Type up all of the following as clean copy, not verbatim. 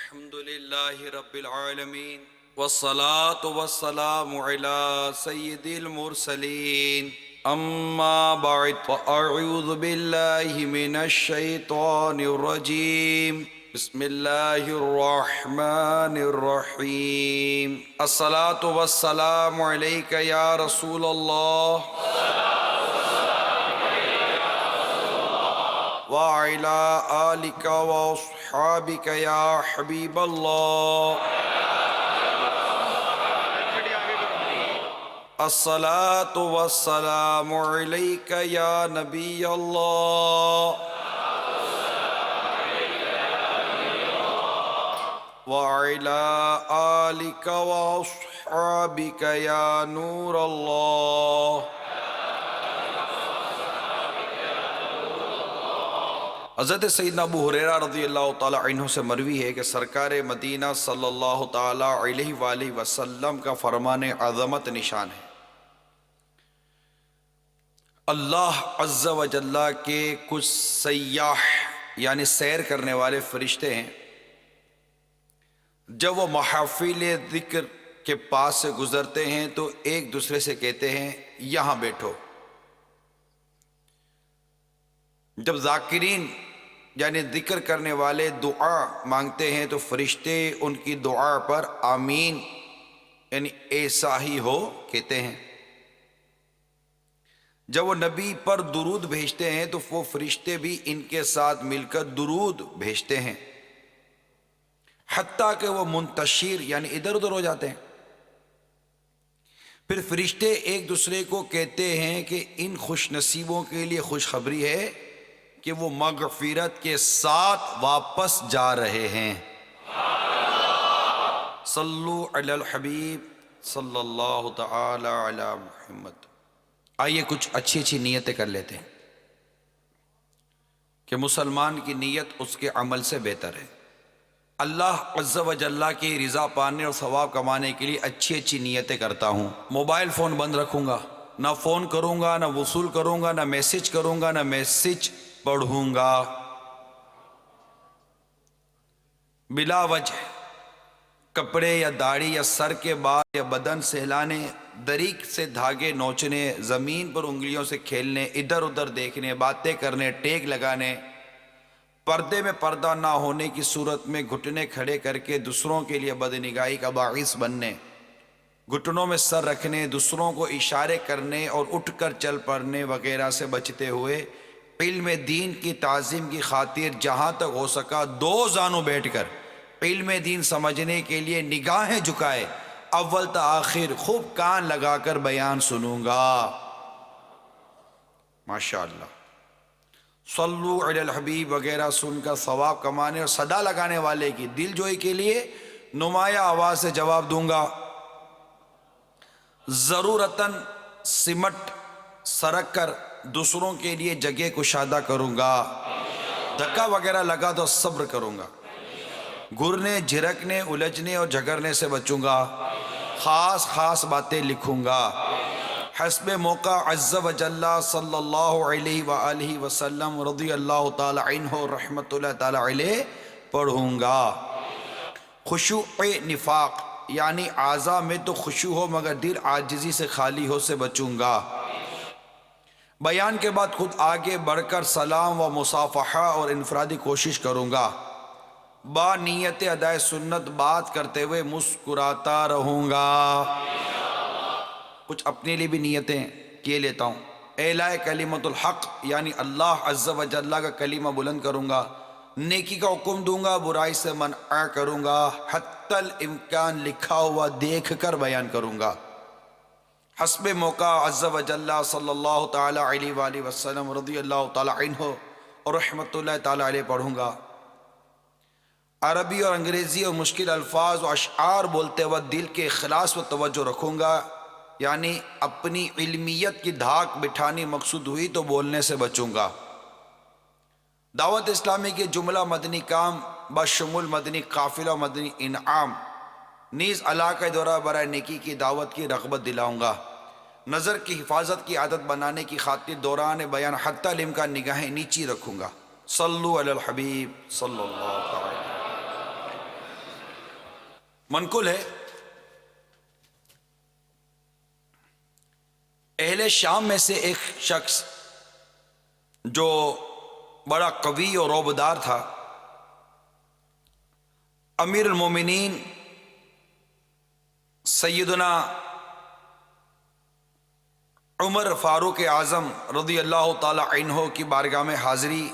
الحمد لله رب العالمين والصلاة والسلام على سيد المرسلين أما بعد فأعوذ بالله من الشيطان الرجيم بسم الله الرحمن الرحيم الصلاة والسلام عليك يا رسول الله وعلى آلك وأصحابك يا حبيب الله الصلاة والسلام عليك يا نبي الله وعلى آلك وأصحابك يا نور الله. حضرت سیدنا ابو ہریرہ رضی اللہ تعالیٰ عنہ سے مروی ہے کہ سرکار مدینہ صلی اللہ تعالیٰ علیہ وآلہ وسلم کا فرمان عظمت نشان ہے. اللہ عز و جل کے کچھ سیاح یعنی سیر کرنے والے فرشتے ہیں، جب وہ محافل ذکر کے پاس سے گزرتے ہیں تو ایک دوسرے سے کہتے ہیں یہاں بیٹھو. جب ذاکرین یعنی ذکر کرنے والے دعا مانگتے ہیں تو فرشتے ان کی دعا پر آمین یعنی ایسا ہی ہو کہتے ہیں. جب وہ نبی پر درود بھیجتے ہیں تو وہ فرشتے بھی ان کے ساتھ مل کر درود بھیجتے ہیں، حتیٰ کہ وہ منتشر یعنی ادھر ادھر ہو جاتے ہیں. پھر فرشتے ایک دوسرے کو کہتے ہیں کہ ان خوش نصیبوں کے لیے خوشخبری ہے کہ وہ مغفرت کے ساتھ واپس جا رہے ہیں. صلو علی الحبیب صلی اللہ تعالی علی محمد. آئیے کچھ اچھی اچھی نیتیں کر لیتے ہیں کہ مسلمان کی نیت اس کے عمل سے بہتر ہے. اللہ عز و جل کی رضا پانے اور ثواب کمانے کے لیے اچھی اچھی نیتیں کرتا ہوں. موبائل فون بند رکھوں گا، نہ فون کروں گا، نہ وصول کروں گا، نہ میسج کروں گا، نہ میسج پڑھوں گا. بلا وجہ کپڑے یا داڑھی یا سر کے بال یا بدن سہلانے، دریغ سے دھاگے نوچنے، زمین پر انگلیوں سے کھیلنے، ادھر ادھر دیکھنے، باتیں کرنے، ٹیک لگانے، پردے میں پردہ نہ ہونے کی صورت میں گھٹنے کھڑے کر کے دوسروں کے لیے بدنگاہی کا باعث بننے، گھٹنوں میں سر رکھنے، دوسروں کو اشارے کرنے اور اٹھ کر چل پڑنے وغیرہ سے بچتے ہوئے علم دین کی تعظیم کی خاطر جہاں تک ہو سکا دو زانوں بیٹھ کر علم دین سمجھنے کے لیے نگاہیں جھکائے اول تا آخر خوب کان لگا کر بیان سنوں گا. ماشاءاللہ. صلو علی الحبیب وغیرہ سن کر ثواب کمانے اور صدا لگانے والے کی دل جوئی کے لیے نمایاں آواز سے جواب دوں گا. ضرورتاً سمٹ سرک کر دوسروں کے لیے جگہ کشادہ کروں گا. دھکا وغیرہ لگا تو صبر کروں گا. گرنے، جھرکنے، الجھنے اور جھگڑنے سے بچوں گا. خاص باتیں لکھوں گا. حسب موقع عز و جل صلی اللہ علیہ وآلہ وسلم رضی اللہ تعالی عنہ رحمت اللہ تعالی علیہ پڑھوں گا. خشوع نفاق یعنی اعضاء میں تو خشوع ہو مگر دل عاجزی سے خالی ہو سے بچوں گا. بیان کے بعد خود آگے بڑھ کر سلام و مصافحہ اور انفرادی کوشش کروں گا. با نیت ادائے سنت بات کرتے ہوئے مسکراتا رہوں گا. کچھ اپنے لیے بھی نیتیں کیے لیتا ہوں. اعلاء کلمت الحق یعنی اللہ عز و جل کا کلمہ بلند کروں گا. نیکی کا حکم دوں گا، برائی سے منع کروں گا. حتی الامکان لکھا ہوا دیکھ کر بیان کروں گا. حسب موقع عز و جل صلی اللہ تعالی علیہ وآلہ وسلم رضی اللہ تعالی عنہ اور رحمت اللہ تعالی علیہ پڑھوں گا. عربی اور انگریزی اور مشکل الفاظ و اشعار بولتے وقت دل کے اخلاص و توجہ رکھوں گا، یعنی اپنی علمیت کی دھاک بٹھانی مقصود ہوئی تو بولنے سے بچوں گا. دعوت اسلامی کے جملہ مدنی کام بشمول مدنی قافلہ و مدنی انعام نیز علاقہ دورہ برائے نیکی کی دعوت کی رغبت دلاؤں گا. نظر کی حفاظت کی عادت بنانے کی خاطر دوران بیان حتی الامکان نگاہیں نیچی رکھوں گا. صلو علی الحبیب صلی اللہ تعالی. منقول ہے اہل شام میں سے ایک شخص جو بڑا قوی اور روبدار تھا، امیر المومنین سیدنا عمر فاروق اعظم رضی اللہ تعالی عنہ کی بارگاہ میں حاضری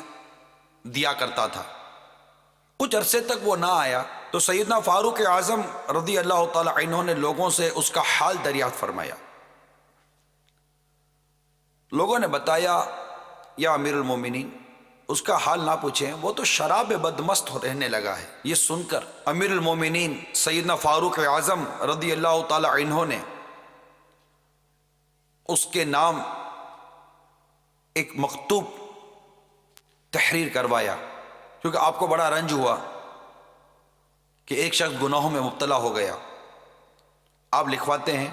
دیا کرتا تھا۔ کچھ عرصے تک وہ نہ آیا تو سیدنا فاروق اعظم رضی اللہ تعالی عنہ نے لوگوں سے اس کا حال دریافت فرمایا۔ لوگوں نے بتایا، یا امیر المومنین اس کا حال نہ پوچھیں، وہ تو شراب بدمست رہنے لگا ہے۔ یہ سن کر امیر المومنین سیدنا فاروق اعظم رضی اللہ تعالی عنہ نے اس کے نام ایک مکتوب تحریر کروایا، کیونکہ آپ کو بڑا رنج ہوا کہ ایک شخص گناہوں میں مبتلا ہو گیا۔ آپ لکھواتے ہیں،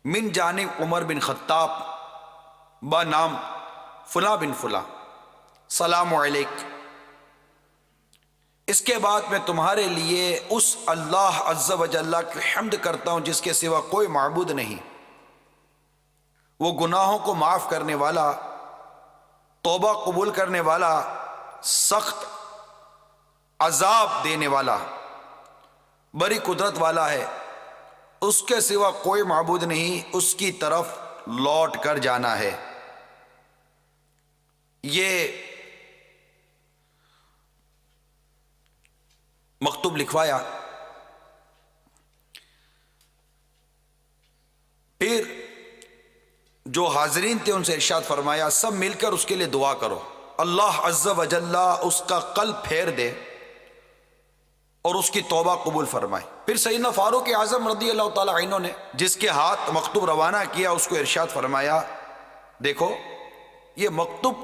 من جانب عمر بن خطاب با نام فلاں بن فلاں، سلام علیک۔ اس کے بعد میں تمہارے لیے اس اللہ عز و جل کی حمد کرتا ہوں جس کے سوا کوئی معبود نہیں، وہ گناہوں کو معاف کرنے والا، توبہ قبول کرنے والا، سخت عذاب دینے والا، بڑی قدرت والا ہے، اس کے سوا کوئی معبود نہیں، اس کی طرف لوٹ کر جانا ہے۔ یہ مکتوب لکھوایا۔ پھر جو حاضرین تھے ان سے ارشاد فرمایا، سب مل کر اس کے لیے دعا کرو، اللہ عز و جل اس کا قلب پھیر دے اور اس کی توبہ قبول فرمائے۔ پھر سیدنا فاروق اعظم رضی اللہ تعالی عنہ نے جس کے ہاتھ مکتوب روانہ کیا اس کو ارشاد فرمایا، دیکھو یہ مکتوب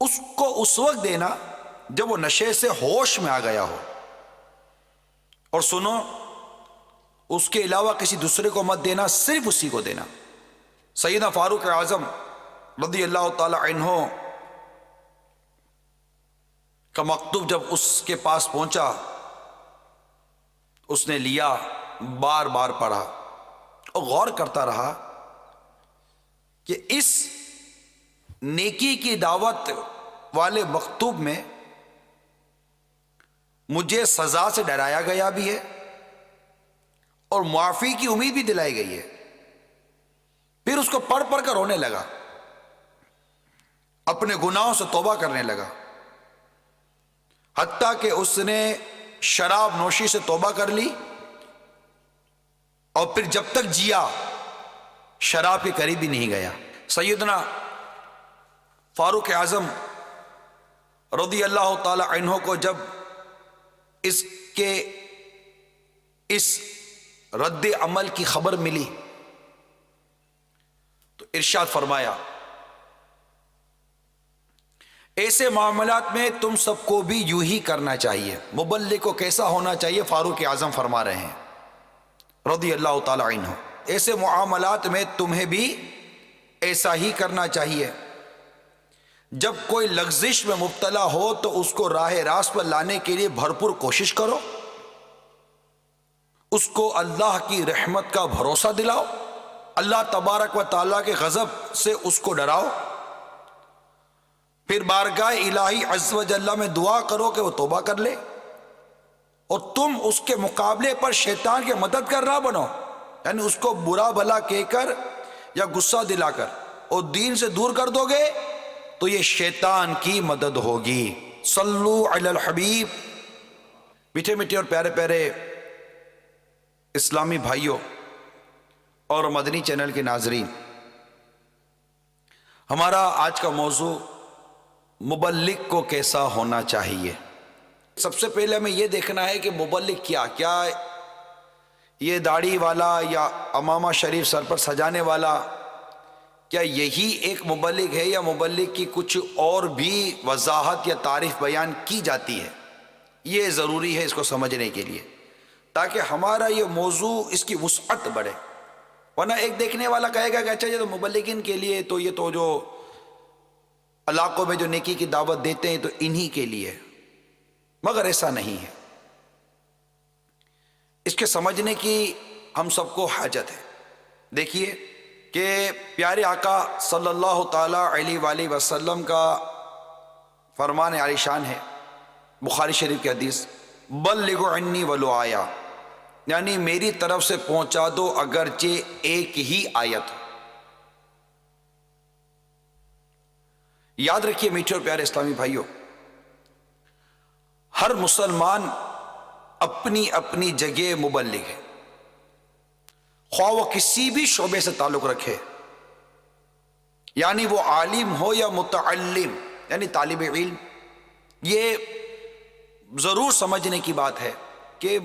اس کو اس وقت دینا جب وہ نشے سے ہوش میں آ گیا ہو، اور سنو اس کے علاوہ کسی دوسرے کو مت دینا، صرف اسی کو دینا۔ سیدنا فاروق اعظم رضی اللہ تعالی عنہ کا مکتوب جب اس کے پاس پہنچا، اس نے لیا، بار بار پڑھا اور غور کرتا رہا کہ اس نیکی کی دعوت والے مکتوب میں مجھے سزا سے ڈرایا گیا بھی ہے اور معافی کی امید بھی دلائی گئی ہے۔ پھر اس کو پڑھ پڑھ کر رونے لگا، اپنے گناہوں سے توبہ کرنے لگا، حتیٰ کہ اس نے شراب نوشی سے توبہ کر لی، اور پھر جب تک جیا شراب کے قریب بھی نہیں گیا۔ سیدنا فاروق اعظم رضی اللہ تعالی عنہ کو جب اس کے اس رد عمل کی خبر ملی تو ارشاد فرمایا، ایسے معاملات میں تم سب کو بھی یوں ہی کرنا چاہیے۔ مبلغ کو کیسا ہونا چاہیے؟ فاروق اعظم فرما رہے ہیں رضی اللہ تعالی عنہ، ایسے معاملات میں تمہیں بھی ایسا ہی کرنا چاہیے۔ جب کوئی لغزش میں مبتلا ہو تو اس کو راہ راست پر لانے کے لیے بھرپور کوشش کرو، اس کو اللہ کی رحمت کا بھروسہ دلاؤ، اللہ تبارک و تعالیٰ کے غضب سے اس کو ڈراؤ، پھر بارگاہ الہی عز و جل میں دعا کرو کہ وہ توبہ کر لے، اور تم اس کے مقابلے پر شیطان کے مددگار نہ بنو، یعنی اس کو برا بھلا کہہ کر یا غصہ دلا کر اور دین سے دور کر دو گے تو یہ شیطان کی مدد ہوگی۔ صلو علی الحبیب۔ میٹھے میٹھے اور پیارے پیارے اسلامی بھائیوں اور مدنی چینل کے ناظرین، ہمارا آج کا موضوع مبلغ کو کیسا ہونا چاہیے۔ سب سے پہلے ہمیں یہ دیکھنا ہے کہ مبلغ کیا یہ داڑھی والا یا امامہ شریف سر پر سجانے والا، کیا یہی ایک مبلغ ہے، یا مبلغ کی کچھ اور بھی وضاحت یا تعریف بیان کی جاتی ہے؟ یہ ضروری ہے اس کو سمجھنے کے لیے، تاکہ ہمارا یہ موضوع اس کی وسعت بڑھے۔ ورنہ ایک دیکھنے والا کہے گا کہ اچھا یہ تو مبلغین کے لیے، تو یہ تو جو علاقوں میں جو نیکی کی دعوت دیتے ہیں تو انہی کے لیے، مگر ایسا نہیں ہے۔ اس کے سمجھنے کی ہم سب کو حاجت ہے۔ دیکھیے کہ پیارے آقا صلی اللہ تعالی علیہ وآلہ وسلم کا فرمان عالی شان ہے، بخاری شریف کی حدیث، بلغوا عنی ولو آیا، یعنی میری طرف سے پہنچا دو اگرچہ ایک ہی آیت ہو۔ یاد رکھیے میٹھے اور پیارے اسلامی بھائیوں، ہر مسلمان اپنی اپنی جگہ مبلغ ہے، خواہ وہ کسی بھی شعبے سے تعلق رکھے، یعنی وہ عالم ہو یا متعلم یعنی طالب علم۔ یہ ضرور سمجھنے کی بات ہے کہ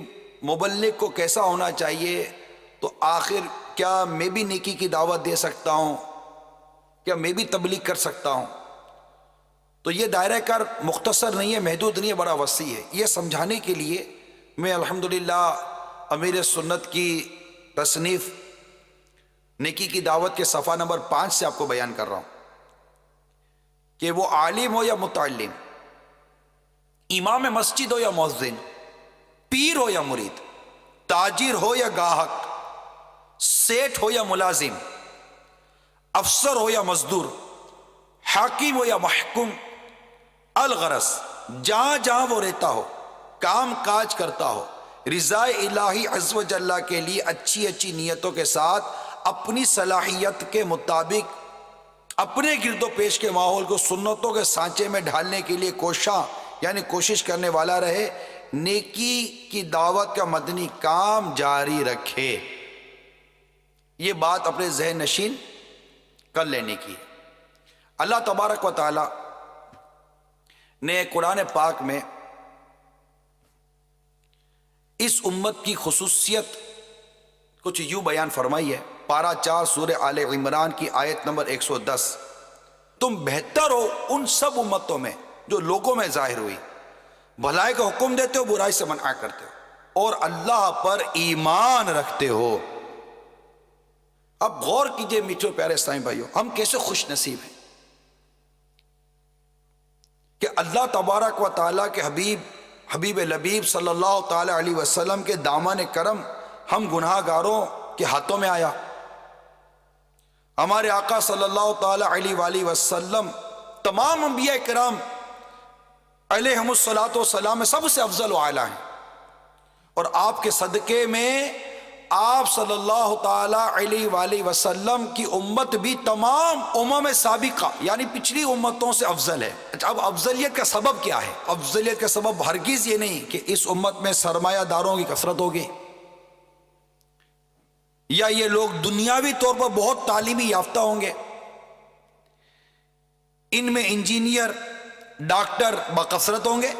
مبلغ کو کیسا ہونا چاہیے، تو آخر کیا میں بھی نیکی کی دعوت دے سکتا ہوں، کیا میں بھی تبلیغ کر سکتا ہوں؟ تو یہ دائرہ کار مختصر نہیں ہے، محدود نہیں ہے، بڑا وسیع ہے۔ یہ سمجھانے کے لیے میں الحمدللہ امیر سنت کی تصنیف نیکی کی دعوت کے صفحہ نمبر 5 سے آپ کو بیان کر رہا ہوں کہ وہ عالم ہو یا متعلم، امام مسجد ہو یا مؤذن، پیر ہو یا مرید، تاجر ہو یا گاہک، سیٹ ہو یا ملازم، افسر ہو یا مزدور، حاکم ہو یا محکوم، الغرض جہاں جہاں وہ رہتا ہو، کام کاج کرتا ہو، رضا الہی عز و جل کے لیے اچھی اچھی نیتوں کے ساتھ اپنی صلاحیت کے مطابق اپنے گرد و پیش کے ماحول کو سنتوں کے سانچے میں ڈھالنے کے لیے کوشش کرنے والا رہے، نیکی کی دعوت کا مدنی کام جاری رکھے۔ یہ بات اپنے ذہن نشین کر لینے کی۔ اللہ تبارک و تعالی نے قرآن پاک میں اس امت کی خصوصیت کچھ یوں بیان فرمائی ہے، پارہ 4 سورہ آل عمران کی آیت نمبر 110، تم بہتر ہو ان سب امتوں میں جو لوگوں میں ظاہر ہوئی، بھلائی کا حکم دیتے ہو، برائی سے منع کرتے ہو، اور اللہ پر ایمان رکھتے ہو۔ اب غور کیجئے میٹھے پیارے اسلامی بھائیوں، ہم کیسے خوش نصیب ہیں کہ اللہ تبارک و تعالیٰ کے حبیب لبیب صلی اللہ تعالی علیہ وسلم کے دامن کرم ہم گناہ گاروں کے ہاتھوں میں آیا۔ ہمارے آقا صلی اللہ تعالی علیہ وآلہ وسلم تمام انبیاء کرام علیہم الصلاۃ والسلام میں سب سے افضل و اعلیٰ ہیں، اور آپ کے صدقے میں آپ صلی اللہ تعالی علیہ وآلہ وسلم کی امت بھی تمام امم سابقہ یعنی پچھلی امتوں سے افضل ہے۔ اب افضلیت کا سبب کیا ہے؟ افضلیت کا سبب ہرگز یہ نہیں کہ اس امت میں سرمایہ داروں کی کثرت ہوگی، یا یہ لوگ دنیاوی طور پر بہت تعلیمی یافتہ ہوں گے، ان میں انجینئر ڈاکٹر بکثرت ہوں گے،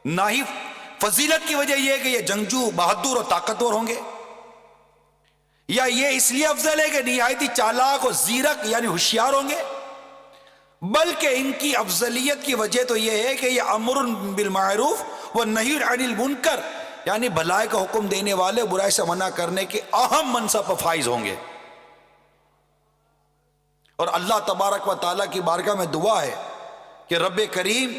نہ ہی فضیلت کی وجہ یہ ہے کہ یہ جنگجو بہادر اور طاقتور ہوں گے، یا یہ اس لیے افضل ہے کہ نہایت چالاک اور زیرک یعنی ہوشیار ہوں گے، بلکہ ان کی افضلیت کی وجہ تو یہ ہے کہ یہ امر بالمعروف والنہی عن المنکر یعنی بھلائی کا حکم دینے والے، برائی سے منع کرنے کے اہم منصب پر فائز ہوں گے۔ اور اللہ تبارک و تعالیٰ کی بارگاہ میں دعا ہے کہ رب کریم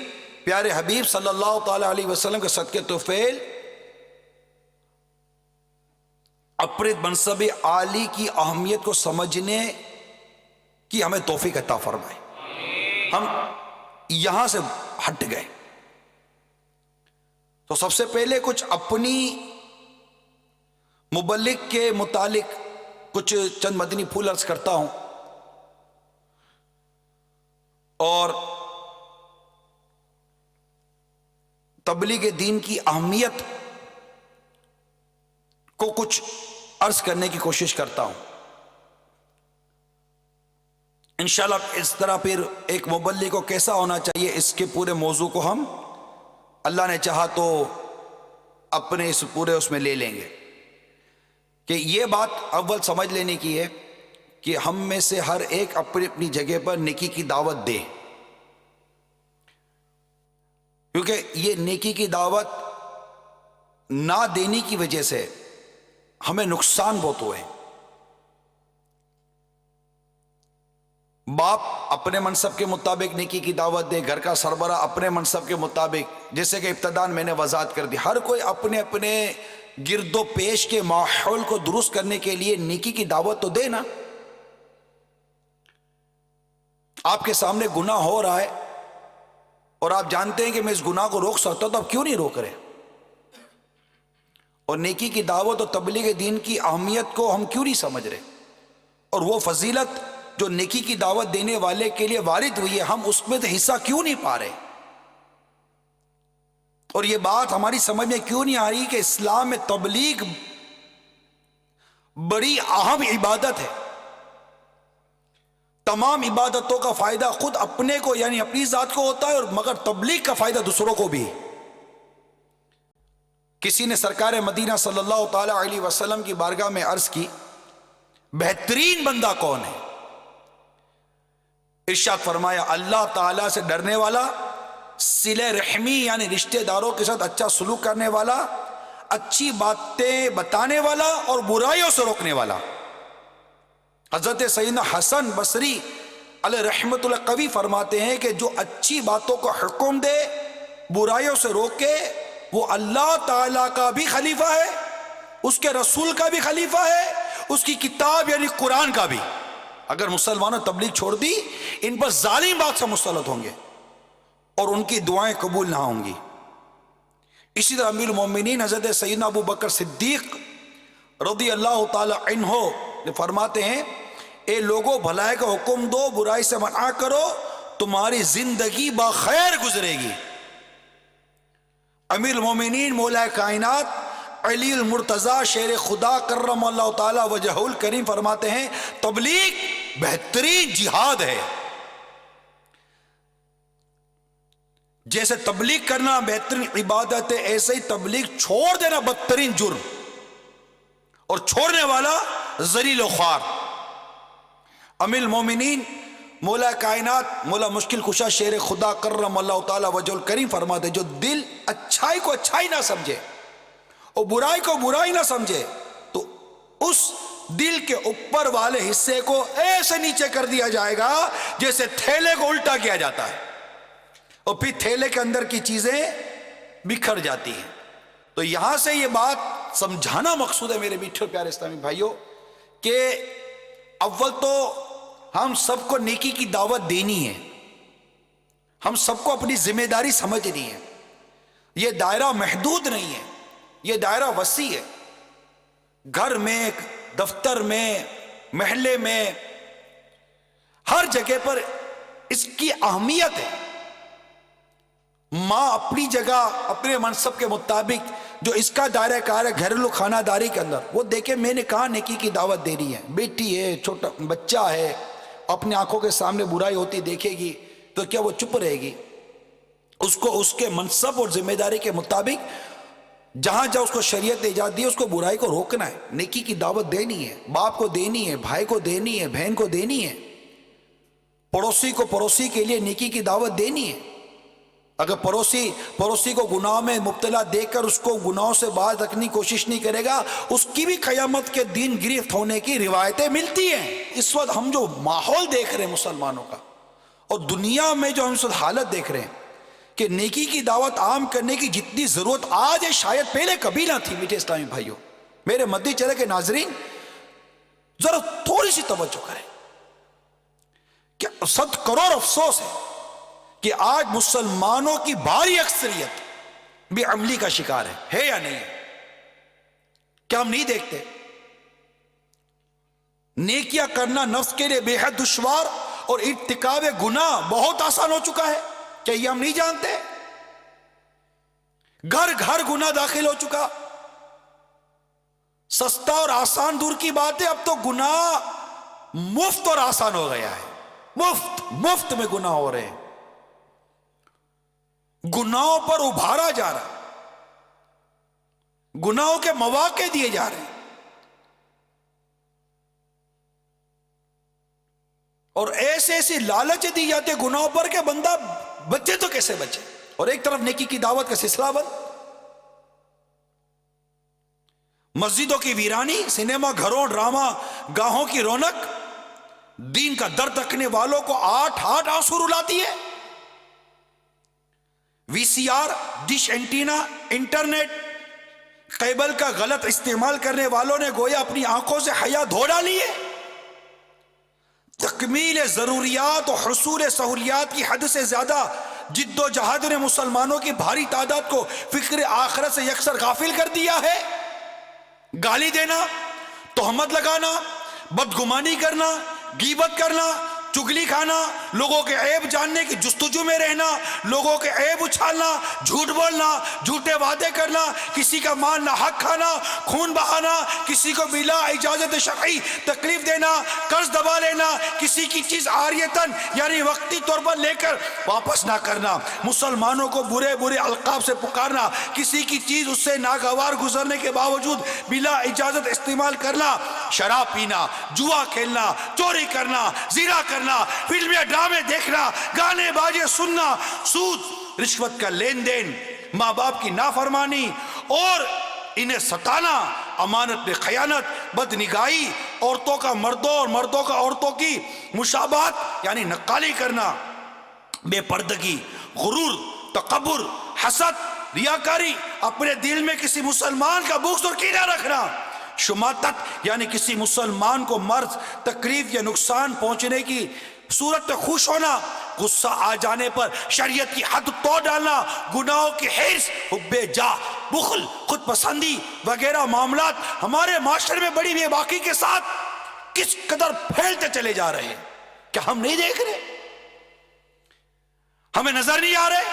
پیارے حبیب صلی اللہ تعالی علیہ وسلم کے صدقے طفیل اپنے منصب عالی کی اہمیت کو سمجھنے کی ہمیں توفیق عطا فرمائے۔ ہم یہاں سے ہٹ گئے تو سب سے پہلے کچھ اپنی مبلغ کے متعلق کچھ چند مدنی پھول عرض کرتا ہوں، اور تبلیغ دین کی اہمیت کو کچھ عرض کرنے کی کوشش کرتا ہوں۔ انشاءاللہ اس طرح پھر ایک مبلغ کو کیسا ہونا چاہیے، اس کے پورے موضوع کو ہم اللہ نے چاہا تو اپنے اس پورے اس میں لے لیں گے کہ یہ بات اول سمجھ لینے کی ہے کہ ہم میں سے ہر ایک اپنی اپنی جگہ پر نیکی کی دعوت دے، کیونکہ یہ نیکی کی دعوت نہ دینے کی وجہ سے ہمیں نقصان بہت ہوئے۔ باپ اپنے منصب کے مطابق نیکی کی دعوت دے، گھر کا سربراہ اپنے منصب کے مطابق، جیسے کہ ابتداءً میں نے وضاحت کر دی، ہر کوئی اپنے اپنے گرد و پیش کے ماحول کو درست کرنے کے لیے نیکی کی دعوت تو دے نا. آپ کے سامنے گناہ ہو رہا ہے اور آپ جانتے ہیں کہ میں اس گناہ کو روک سکتا ہوں، تو آپ کیوں نہیں روک رہے؟ اور نیکی کی دعوت اور تبلیغ دین کی اہمیت کو ہم کیوں نہیں سمجھ رہے؟ اور وہ فضیلت جو نیکی کی دعوت دینے والے کے لیے وارد ہوئی ہے، ہم اس میں سے حصہ کیوں نہیں پا رہے؟ اور یہ بات ہماری سمجھ میں کیوں نہیں آ رہی کہ اسلام میں تبلیغ بڑی اہم عبادت ہے. تمام عبادتوں کا فائدہ خود اپنے کو یعنی اپنی ذات کو ہوتا ہے، اور مگر تبلیغ کا فائدہ دوسروں کو بھی. کسی نے سرکار مدینہ صلی اللہ تعالی علیہ وسلم کی بارگاہ میں عرض کی، بہترین بندہ کون ہے؟ ارشاد فرمایا، اللہ تعالیٰ سے ڈرنے والا، صلہ رحمی یعنی رشتہ داروں کے ساتھ اچھا سلوک کرنے والا، اچھی باتیں بتانے والا اور برائیوں سے روکنے والا. حضرت سیدنا حسن بصری علیہ رحمت اللہ قوی فرماتے ہیں کہ جو اچھی باتوں کو حکم دے، برائیوں سے روکے، وہ اللہ تعالیٰ کا بھی خلیفہ ہے، اس کے رسول کا بھی خلیفہ ہے، اس کی کتاب یعنی قرآن کا بھی. اگر مسلمانوں تبلیغ چھوڑ دی، ان پر ظالم بادشاہ مسلط ہوں گے اور ان کی دعائیں قبول نہ ہوں گی. اسی طرح امیر المومنین حضرت سیدنا ابو بکر صدیق رضی اللہ تعالی عنہ فرماتے ہیں، اے لوگوں بھلائی کا حکم دو، برائی سے منع کرو، تمہاری زندگی بخیر گزرے گی. امیر المومنین مولا کائنات علی المرتضی شیر خدا کرم اللہ تعالی وجہہ الکریم فرماتے ہیں، تبلیغ بہترین جہاد ہے. جیسے تبلیغ کرنا بہترین عبادت ہے، ایسے ہی تبلیغ چھوڑ دینا بدترین جرم، اور چھوڑنے والا ذلیل و خوار. امیر المومنین مولا کائنات مولا مشکل کشا شیر خدا کرم اللہ تعالی وجہ الکریم فرماتے ہیں، جو دل اچھائی کو اچھائی نہ سمجھے اور برائی کو برائی نہ سمجھے، تو اس دل کے اوپر والے حصے کو ایسے نیچے کر دیا جائے گا جیسے تھیلے کو الٹا کیا جاتا ہے، اور پھر تھیلے کے اندر کی چیزیں بکھر جاتی ہیں. تو یہاں سے یہ بات سمجھانا مقصود ہے میرے میٹھے پیارے اسلامی بھائیوں، کہ اول تو ہم سب کو نیکی کی دعوت دینی ہے، ہم سب کو اپنی ذمہ داری سمجھنی ہے. یہ دائرہ محدود نہیں ہے، یہ دائرہ وسیع ہے. گھر میں، دفتر میں، محلے میں، ہر جگہ پر اس کی اہمیت ہے. ماں اپنی جگہ اپنے منصب کے مطابق جو اس کا دائرہ کار ہے گھریلو خانہ داری کے اندر، وہ دیکھے میں نے کہاں نیکی کی دعوت دینی ہے. بیٹی ہے، چھوٹا بچہ ہے، اپنے آنکھوں کے سامنے برائی ہوتی دیکھے گی تو کیا وہ چپ رہے گی؟ اس کو اس کے منصب اور ذمہ داری کے مطابق جہاں جہاں اس کو شریعت نے اجازت دی اس کو برائی کو روکنا ہے، نیکی کی دعوت دینی ہے. باپ کو دینی ہے، بھائی کو دینی ہے، بہن کو دینی ہے، پڑوسی کو پڑوسی کے لیے نیکی کی دعوت دینی ہے. اگر پڑوسی کو گناہ میں مبتلا دیکھ کر اس کو گناہوں سے باز رکھنے کی کوشش نہیں کرے گا، اس کی بھی قیامت کے دن گرفت ہونے کی روایتیں ملتی ہیں. اس وقت ہم جو ماحول دیکھ رہے ہیں مسلمانوں کا، اور دنیا میں جو ہم اس وقت حالت دیکھ رہے ہیں، کہ نیکی کی دعوت عام کرنے کی جتنی ضرورت آج ہے شاید پہلے کبھی نہ تھی. میٹھے اسلامی بھائیوں، میرے مدی چلے کے ناظرین، ذرا تھوڑی سی توجہ کریں کہ 100 کروڑ افسوس ہے کہ آج مسلمانوں کی بھاری اکثریت بے عملی کا شکار ہے یا نہیں ہے؟ کیا ہم نہیں دیکھتے؟ نیکیاں کرنا نفس کے لیے بے حد دشوار اور ارتکاب گناہ بہت آسان ہو چکا ہے. کیا یہ ہم نہیں جانتے؟ گھر گھر گناہ داخل ہو چکا. سستا اور آسان دور کی بات ہے، اب تو گناہ مفت اور آسان ہو گیا ہے. مفت میں گناہ ہو رہے ہیں، گناہوں پر ابھارا جا رہا ہے، گناہوں کے مواقع دیے جا رہے ہیں، اور ایسی لالچ دی جاتے گناہوں پر کہ بندہ بچے تو کیسے بچے. اور ایک طرف نیکی کی دعوت کا سلسلہ بند، مسجدوں کی ویرانی، سنیما گھروں، ڈرامہ گاہوں کی رونق دین کا درد رکھنے والوں کو آٹھ آنسو رلاتی ہے. V C R, dish antenna, internet, cable کا غلط استعمال کرنے والوں نے گویا اپنی آنکھوں سے حیا دھو ڈالی ہے۔ تکمیل ضروریات اور حصول سہولیات کی حد سے زیادہ جد و جہاد نے مسلمانوں کی بھاری تعداد کو فکر آخرت سے یکسر غافل کر دیا ہے۔ گالی دینا، تہمت لگانا، بدگمانی کرنا، غیبت کرنا، چگلی کھانا، لوگوں کے عیب جاننے کی جستجو میں رہنا، لوگوں کے عیب اچھالنا، جھوٹ بولنا، جھوٹے وعدے کرنا، کسی کا مال نہ حق کھانا، خون بہانا، کسی کو بلا اجازت شرعی تکلیف دینا، قرض دبا لینا، کسی کی چیز عاریتاً یعنی وقتی طور پر لے کر واپس نہ کرنا، مسلمانوں کو برے برے القاب سے پکارنا، کسی کی چیز اس سے ناگوار گزرنے کے باوجود بلا اجازت استعمال کرنا، شراب پینا، جوا کھیلنا، چوری کرنا، زنا کرنا، فلمیں ڈرامے دیکھنا، گانے باجے سننا، سود رشوت کا لین دین، ماں باپ کی نافرمانی اور انہیں ستانا، امانت میں خیانت، بدنگاہی، عورتوں کا مردوں اور مردوں کا عورتوں کی مشابہت یعنی نقالی کرنا، بے پردگی، غرور، تکبر، حسد، ریاکاری، اپنے دل میں کسی مسلمان کا بغض اور کینہ رکھنا، شماتت یعنی کسی مسلمان کو مرض، تکلیف یا نقصان پہنچنے کی صورت میں خوش ہونا، غصہ آ جانے پر شریعت کی حد توڑ ڈالنا، گناہوں کی حرص، حب جاہ، بخل، خود پسندی وغیرہ معاملات ہمارے معاشرے میں بڑی بے باکی کے ساتھ کس قدر پھیلتے چلے جا رہے ہیں۔ کیا ہم نہیں دیکھ رہے؟ ہمیں نظر نہیں آ رہے؟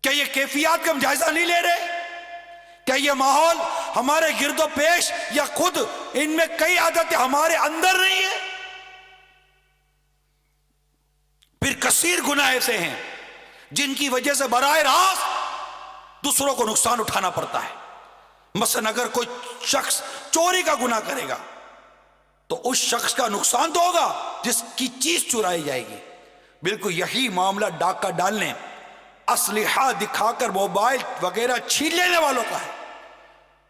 کیا یہ کیفیات کا ہم جائزہ نہیں لے رہے؟ کیا یہ ماحول ہمارے گرد و پیش یا خود ان میں کئی عادتیں ہمارے اندر نہیں ہیں؟ پھر کثیر گناہ ایسے ہیں جن کی وجہ سے براہ راست دوسروں کو نقصان اٹھانا پڑتا ہے۔ مثلا اگر کوئی شخص چوری کا گناہ کرے گا تو اس شخص کا نقصان تو ہوگا جس کی چیز چرائی جائے گی۔ بالکل یہی معاملہ ڈاکہ ڈالنے، اسلحہ دکھا کر موبائل وغیرہ چھین لینے والوں کا ہے۔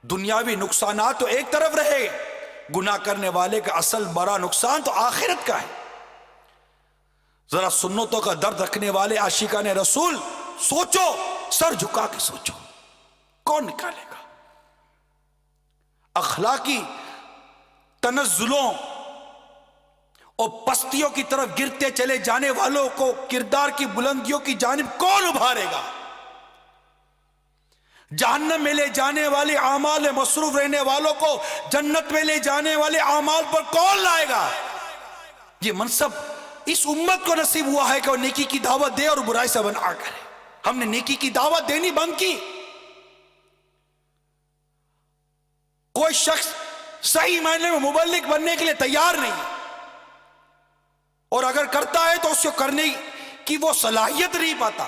دنیاوی نقصانات تو ایک طرف رہے، گناہ کرنے والے کا اصل بڑا نقصان تو آخرت کا ہے۔ ذرا سنتوں کا درد رکھنے والے عاشقان رسول سوچو، سر جھکا کے سوچو، کون نکالے گا؟ اخلاقی تنزلوں اور پستیوں کی طرف گرتے چلے جانے والوں کو کردار کی بلندیوں کی جانب کون ابھارے گا؟ جہنم میں لے جانے والے اعمال میں مصروف رہنے والوں کو جنت میں لے جانے والے اعمال پر کون لائے گا؟ یہ منصب اس امت کو نصیب ہوا ہے کہ وہ نیکی کی دعوت دے اور برائی سے منع کرے۔ ہم نے نیکی کی دعوت دینی بند کی۔ کوئی شخص صحیح معنی میں مبلغ بننے کے لیے تیار نہیں، اور اگر کرتا ہے تو اس کو کرنے کی وہ صلاحیت نہیں پاتا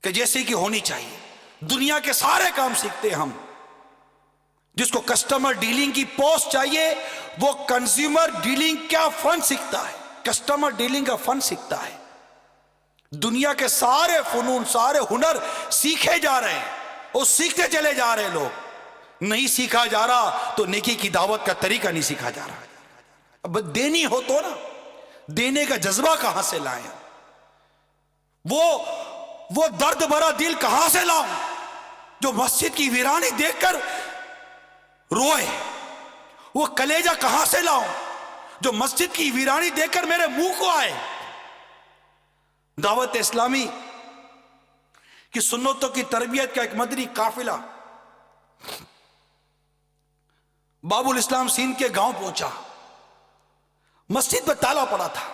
کہ جیسے کہ ہونی چاہیے۔ دنیا کے سارے کام سیکھتے ہم، جس کو کسٹمر ڈیلنگ کی پوسٹ چاہیے وہ کنزیومر ڈیلنگ کا فن سیکھتا ہے، کسٹمر ڈیلنگ کا فن سیکھتا ہے۔ دنیا کے سارے فنون، سارے ہنر سیکھے جا رہے ہیں اور سیکھتے چلے جا رہے ہیں۔ لوگ نہیں سیکھا جا رہا تو نیکی کی دعوت کا طریقہ نہیں سیکھا جا رہا۔ اب دینی ہو تو نا، دینے کا جذبہ کہاں سے لائیں؟ وہ درد بھرا دل کہاں سے لاؤں جو مسجد کی ویرانی دیکھ کر روئے؟ وہ کلیجہ کہاں سے لاؤں جو مسجد کی ویرانی دیکھ کر میرے منہ کو آئے؟ دعوت اسلامی کی سنتوں کی تربیت کا ایک مدنی قافلہ باب الاسلام سندھ کے گاؤں پہنچا۔ مسجد پہ تالا پڑا تھا۔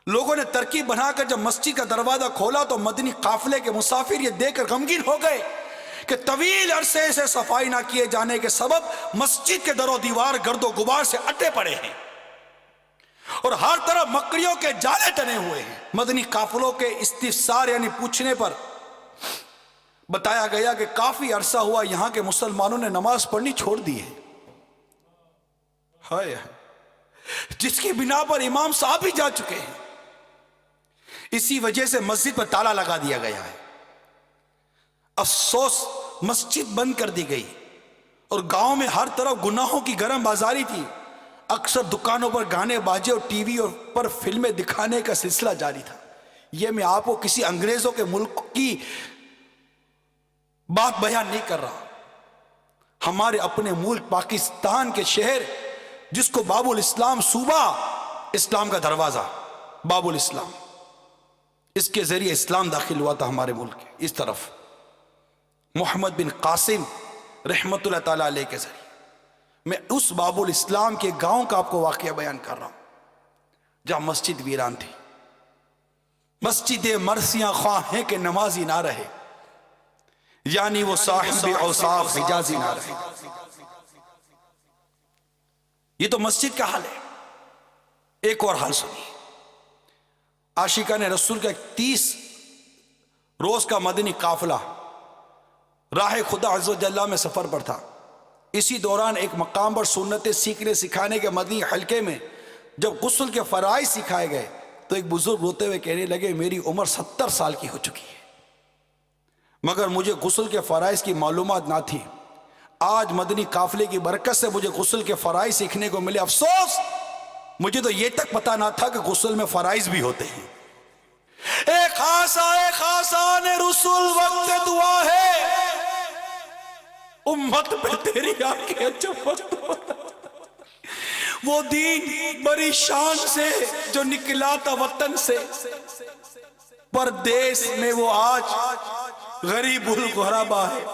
لوگوں نے ترکیب بنا کر جب مسجد کا دروازہ کھولا تو مدنی قافلے کے مسافر یہ دیکھ کر غمگین ہو گئے کہ طویل عرصے سے صفائی نہ کیے جانے کے سبب مسجد کے در و دیوار گرد و غبار سے اٹے پڑے ہیں اور ہر طرف مکڑیوں کے جالے تنے ہوئے ہیں۔ مدنی قافلوں کے استفسار یعنی پوچھنے پر بتایا گیا کہ کافی عرصہ ہوا یہاں کے مسلمانوں نے نماز پڑھنی چھوڑ دی ہے، ہائے جس کی بنا پر امام صاحب بھی جا چکے ہیں۔ اسی وجہ سے مسجد پر تالا لگا دیا گیا ہے۔ افسوس، مسجد بند کر دی گئی اور گاؤں میں ہر طرف گناہوں کی گرم بازاری تھی۔ اکثر دکانوں پر گانے باجے اور ٹی وی پر فلمیں دکھانے کا سلسلہ جاری تھا۔ یہ میں آپ کو کسی انگریزوں کے ملک کی بات بیان نہیں کر رہا. ہمارے اپنے ملک پاکستان کے شہر جس کو باب الاسلام صوبہ، اسلام کا دروازہ باب الاسلام، اس کے ذریعے اسلام داخل ہوا تھا ہمارے ملک کے اس طرف، محمد بن قاسم رحمت اللہ تعالیٰ علیہ کے ذریعے. میں اس باب الاسلام کے گاؤں کا آپ کو واقعہ بیان کر رہا ہوں جہاں مسجد ویران تھی. مسجد مرثیہ خواہ ہیں کہ نمازی نہ رہے، یعنی وہ صاحب اوصاف حجازی نہ رہے. یہ تو مسجد کا حال ہے. ایک اور حال سنیے. عاشقان رسول کا 30 روز کا مدنی قافلہ راہ خدا عز و جل میں سفر پر تھا. اسی دوران ایک مقام پر سنتیں سیکھنے سکھانے کے مدنی حلقے میں جب غسل کے فرائض سکھائے گئے تو ایک بزرگ روتے ہوئے کہنے لگے میری عمر 70 سال کی ہو چکی ہے مگر مجھے غسل کے فرائض کی معلومات نہ تھی. آج مدنی قافلے کی برکت سے مجھے غسل کے فرائض سیکھنے کو ملے. افسوس مجھے تو یہ تک پتا نہ تھا کہ غسل میں فرائض بھی ہوتے ہیں. اے خاصان رسول وقت دعا ہے، امت پہ تیری آنکھیں چمک. وہ دین بڑی شان سے جو نکلا تھا وطن سے، پردیس میں وہ آج غریب الغربا ہے.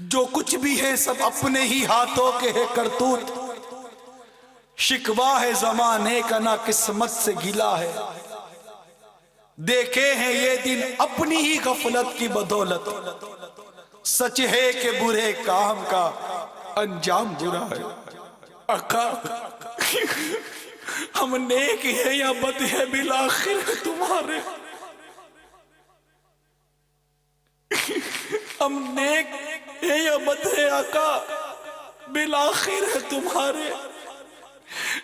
جو کچھ بھی ہے سب اپنے ہی ہاتھوں کے ہے کرتوت، شکوا ہے زمانے کا نہ قسمت سے گلا ہے. دیکھے ہیں یہ دن اپنی ہی غفلت کی بدولت، سچ ہے کہ برے کام کا انجام برا ہے. آقا ہم نیک ہیں یا بد ہیں بالآخر تمہارے، ہم نیک ہیں یا بد ہیں آقا بالآخر ہے تمہارے.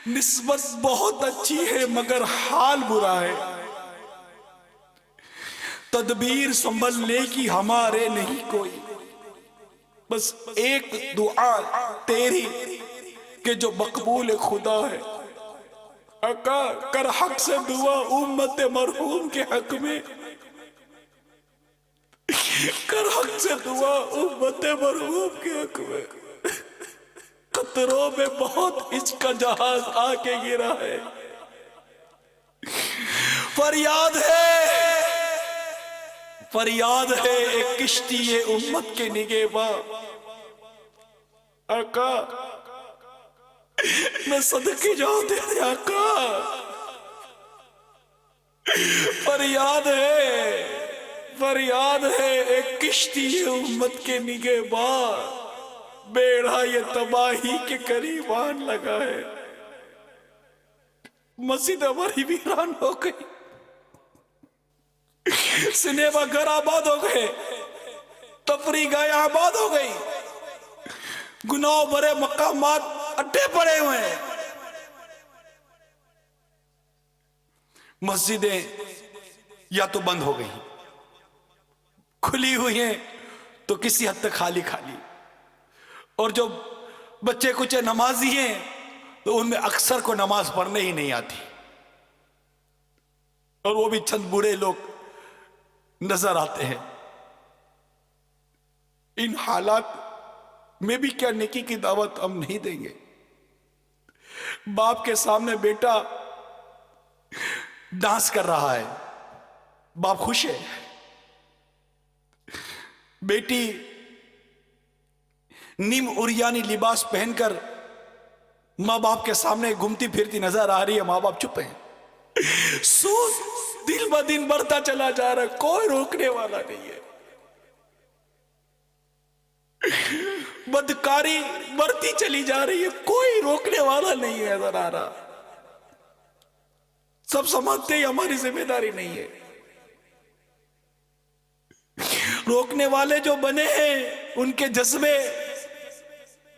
نسبت بہت اچھی ہے مگر حال برا ہے، تدبیر سنبھلنے کی ہمارے نہیں کوئی. بس ایک دعا تیری کہ جو مقبول خدا ہے. آقا کر حق سے دعا امت مرحوم کے حق میں، کر حق سے دعا امت مرحوم کے حق میں. قطروں میں بہت عشق کا جہاز آ کے گرا ہے. فریاد ہے ایک کشتی ہے امت کے نگہباں. آقا میں صدقے جاؤں تیرے آقا. فریاد ہے ایک کشتی ہے امت کے نگہباں، بیڑا یہ تباہی کے قریب آن لگا ہے. مسجد ہماری ویران ہو گئی، سنیما گھر آباد ہو گئے، تفریح گاہیں آباد ہو گئی، گناہ بھرے مقامات اڈے پڑے ہوئے ہیں. مسجدیں یا تو بند ہو گئی، کھلی ہوئی ہیں تو کسی حد تک خالی، اور جو بچے کچھ نمازی ہیں تو ان میں اکثر کو نماز پڑھنے ہی نہیں آتی، اور وہ بھی چند بوڑھے لوگ نظر آتے ہیں. ان حالات میں بھی کیا نیکی کی دعوت ہم نہیں دیں گے؟ باپ کے سامنے بیٹا ڈانس کر رہا ہے، باپ خوش ہے. بیٹی نیم عریانی لباس پہن کر ماں باپ کے سامنے گھومتی پھرتی نظر آ رہی ہے، ماں باپ چپ ہیں. سود دن ب دن بڑھتا چلا جا رہا ہے، کوئی روکنے والا نہیں ہے. بدکاری بڑھتی چلی جا رہی ہے، کوئی روکنے والا نہیں ہے نظر آ رہا. سب سمجھتے ہیں ہماری ذمہ داری نہیں ہے. روکنے والے جو بنے ہیں ان کے جذبے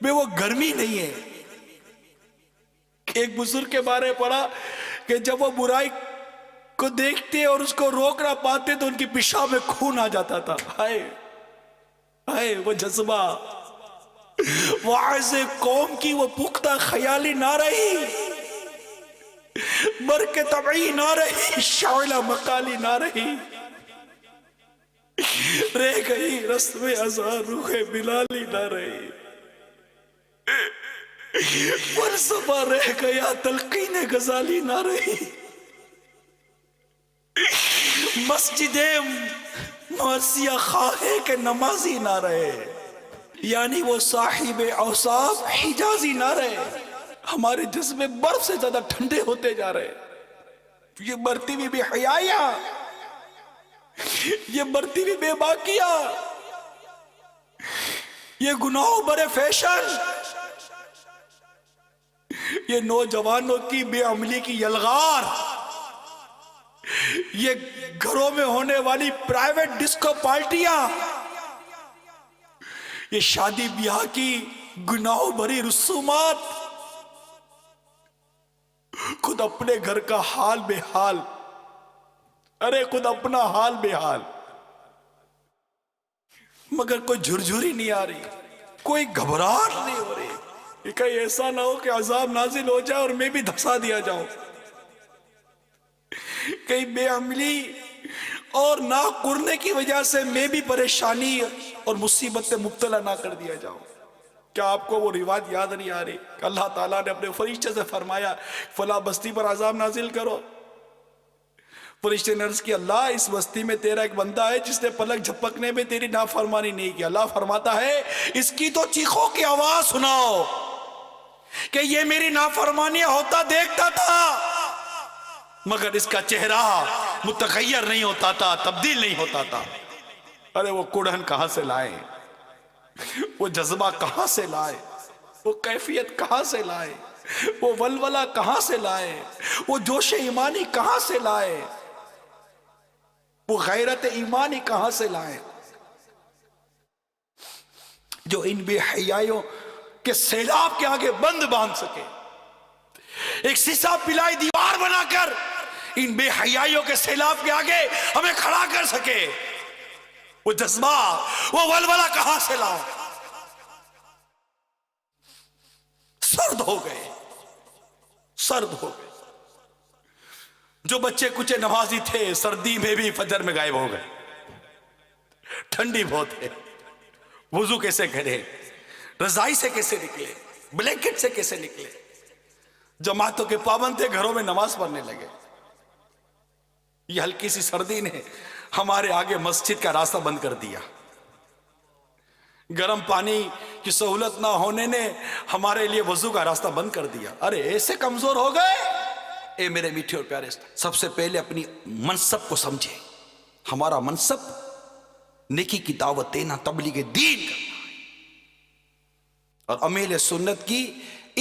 میں وہ گرمی نہیں ہے. ایک بزرگ کے بارے میں پڑھا کہ جب وہ برائی کو دیکھتے اور اس کو روک نہ پاتے تو ان کی پیشاب میں خون آ جاتا تھا. ہائے وہ جذبہ، واعظ قوم کی وہ پختہ خیالی نہ رہی، برق طبعی نہ رہی، شعلہ مقالی نہ رہی. رہ گئی رسم ازاں روح بلالی نہ رہی، فلسفہ رہ گیا تلقین غزالی نہ رہی، مسجد مرثیہ خواہے کہ نمازی نہ رہے، یعنی وہ صاحب اوصاف حجازی نہ رہے۔ ہمارے جسم برف سے زیادہ ٹھنڈے ہوتے جا رہے، یہ بڑھتی ہوئی بے حیائیاں، یہ بڑھتی ہوئی بے باکیاں، یہ گناہوں برے فیشن، یہ نوجوانوں کی بے عملی کی یلغار، یہ گھروں میں ہونے والی پرائیویٹ ڈسکو پارٹیاں، یہ شادی بیاہ کی گناہوں بھری رسومات، خود اپنے گھر کا حال بے حال، ارے خود اپنا حال بے حال، مگر کوئی جھرجھری نہیں آ رہی، کوئی گھبراہٹ نہیں ہو رہی کہ کہیں ایسا نہ ہو کہ عذاب نازل ہو جائے اور میں بھی دھسا دیا جاؤں، کہیں بے عملی اور ناقرنے کی وجہ سے میں بھی پریشانی اور مصیبت سے مبتلا نہ کر دیا جاؤں۔ کیا آپ کو وہ روایت یاد نہیں آ رہی کہ اللہ تعالیٰ نے اپنے فرشتے سے فرمایا فلاں بستی پر عذاب نازل کرو، فرشتے نے عرض کی اللہ اس بستی میں تیرا ایک بندہ ہے جس نے پلک جھپکنے میں تیری نافرمانی نہیں کی، اللہ فرماتا ہے اس کی تو چیخوں کی آواز سناؤ کہ یہ میری نافرمانیاں ہوتا دیکھتا تھا مگر اس کا چہرہ متغیر نہیں ہوتا تھا، تبدیل نہیں ہوتا تھا۔ ارے وہ کڑھن کہاں سے لائے، وہ جذبہ کہاں سے لائے، وہ کیفیت کہاں سے لائے، وہ ولولہ کہاں سے لائے، وہ جوش ایمانی کہاں سے لائے، وہ غیرت ایمانی کہاں سے لائے، جو ان بے حیائیوں کے سیلاب کے آگے بند باندھ سکے، ایک سیسا پلائی دیوار بنا کر ان بے حیائیوں کے سیلاب کے آگے ہمیں کھڑا کر سکے، وہ جذبہ وہ ولولہ کہاں سے لاؤ؟ سرد ہو گئے، سرد ہو گئے، جو بچے کچھ نمازی تھے سردی میں بھی فجر میں غائب ہو گئے، ٹھنڈی بہت ہے، وضو کیسے کرے، رضائی سے کیسے نکلے، بلینکٹ سے کیسے نکلے، جماعتوں کے پابند تھے گھروں میں نماز پڑھنے لگے۔ یہ ہلکی سی سردی نے ہمارے آگے مسجد کا راستہ بند کر دیا، گرم پانی کی سہولت نہ ہونے نے ہمارے لیے وضو کا راستہ بند کر دیا۔ ارے ایسے کمزور ہو گئے۔ اے میرے میٹھے اور پیارے، سب سے پہلے اپنی منصب کو سمجھیں، ہمارا منصب نیکی کی دعوت دینا، تبلیغ دین کرنا، اور امیل سنت کی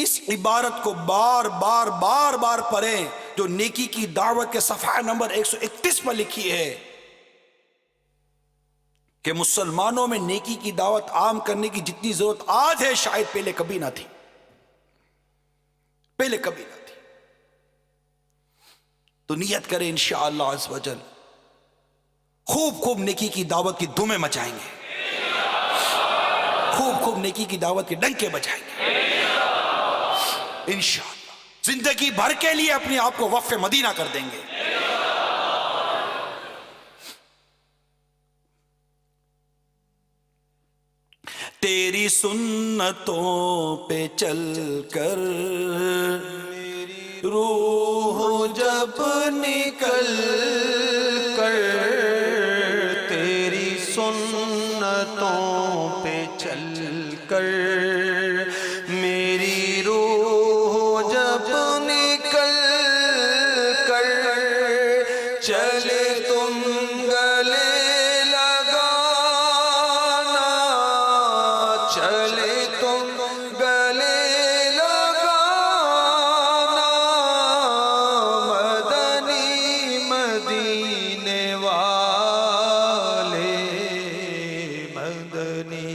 اس عبارت کو بار بار بار بار پڑھیں جو نیکی کی دعوت کے صفحہ نمبر 131 پر لکھی ہے کہ مسلمانوں میں نیکی کی دعوت عام کرنے کی جتنی ضرورت آج ہے شاید پہلے کبھی نہ تھی، پہلے کبھی نہ تھی۔ تو نیت کریں انشاءاللہ عز و جل خوب خوب نیکی کی دعوت کی دھومیں مچائیں گے، خوب خوب نیکی کی دعوت کے ڈنکے بجائیں گے انشاءاللہ، زندگی بھر کے لیے اپنے آپ کو وقف مدینہ کر دیں گے۔ تیری سنتوں پہ چل کر روح جب نکل کر، تیری سنتوں پہ چل کر میری روح جب نکل کر چلے تم گلے لگانا، چلے تم گلے لگانا، مدنی مدینے والے، مدنی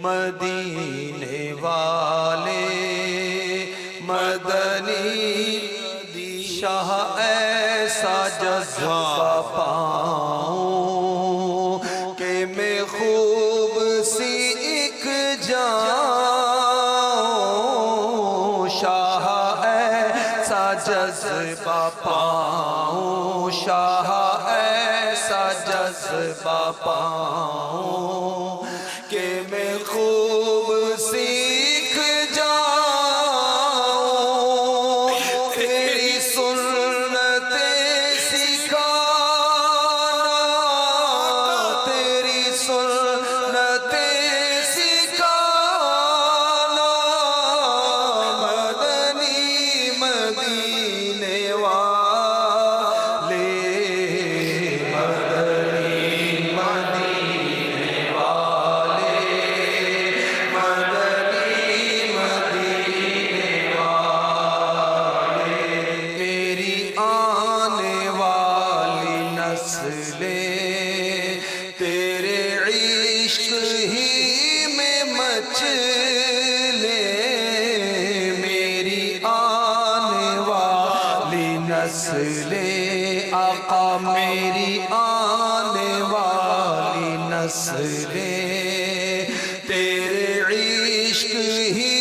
مدینے والے، مدنی شاہ ایسا جذبہ پاؤں کہ میں خوب سی ایک جاؤں، شاہ ایسا جذبہ پاؤں، شاہ ایسا جذبہ باپاؤں کہ میں خوب سیکھ جاؤں تیری سنتیں سکھانا، تیری سنتیں سکھانا، مدنی مدینے والے، تیرے عشق ہی میں مچلے، میری آنے والی نسلیں آقا، میری آنے والی نسلیں تیرے عشق ہی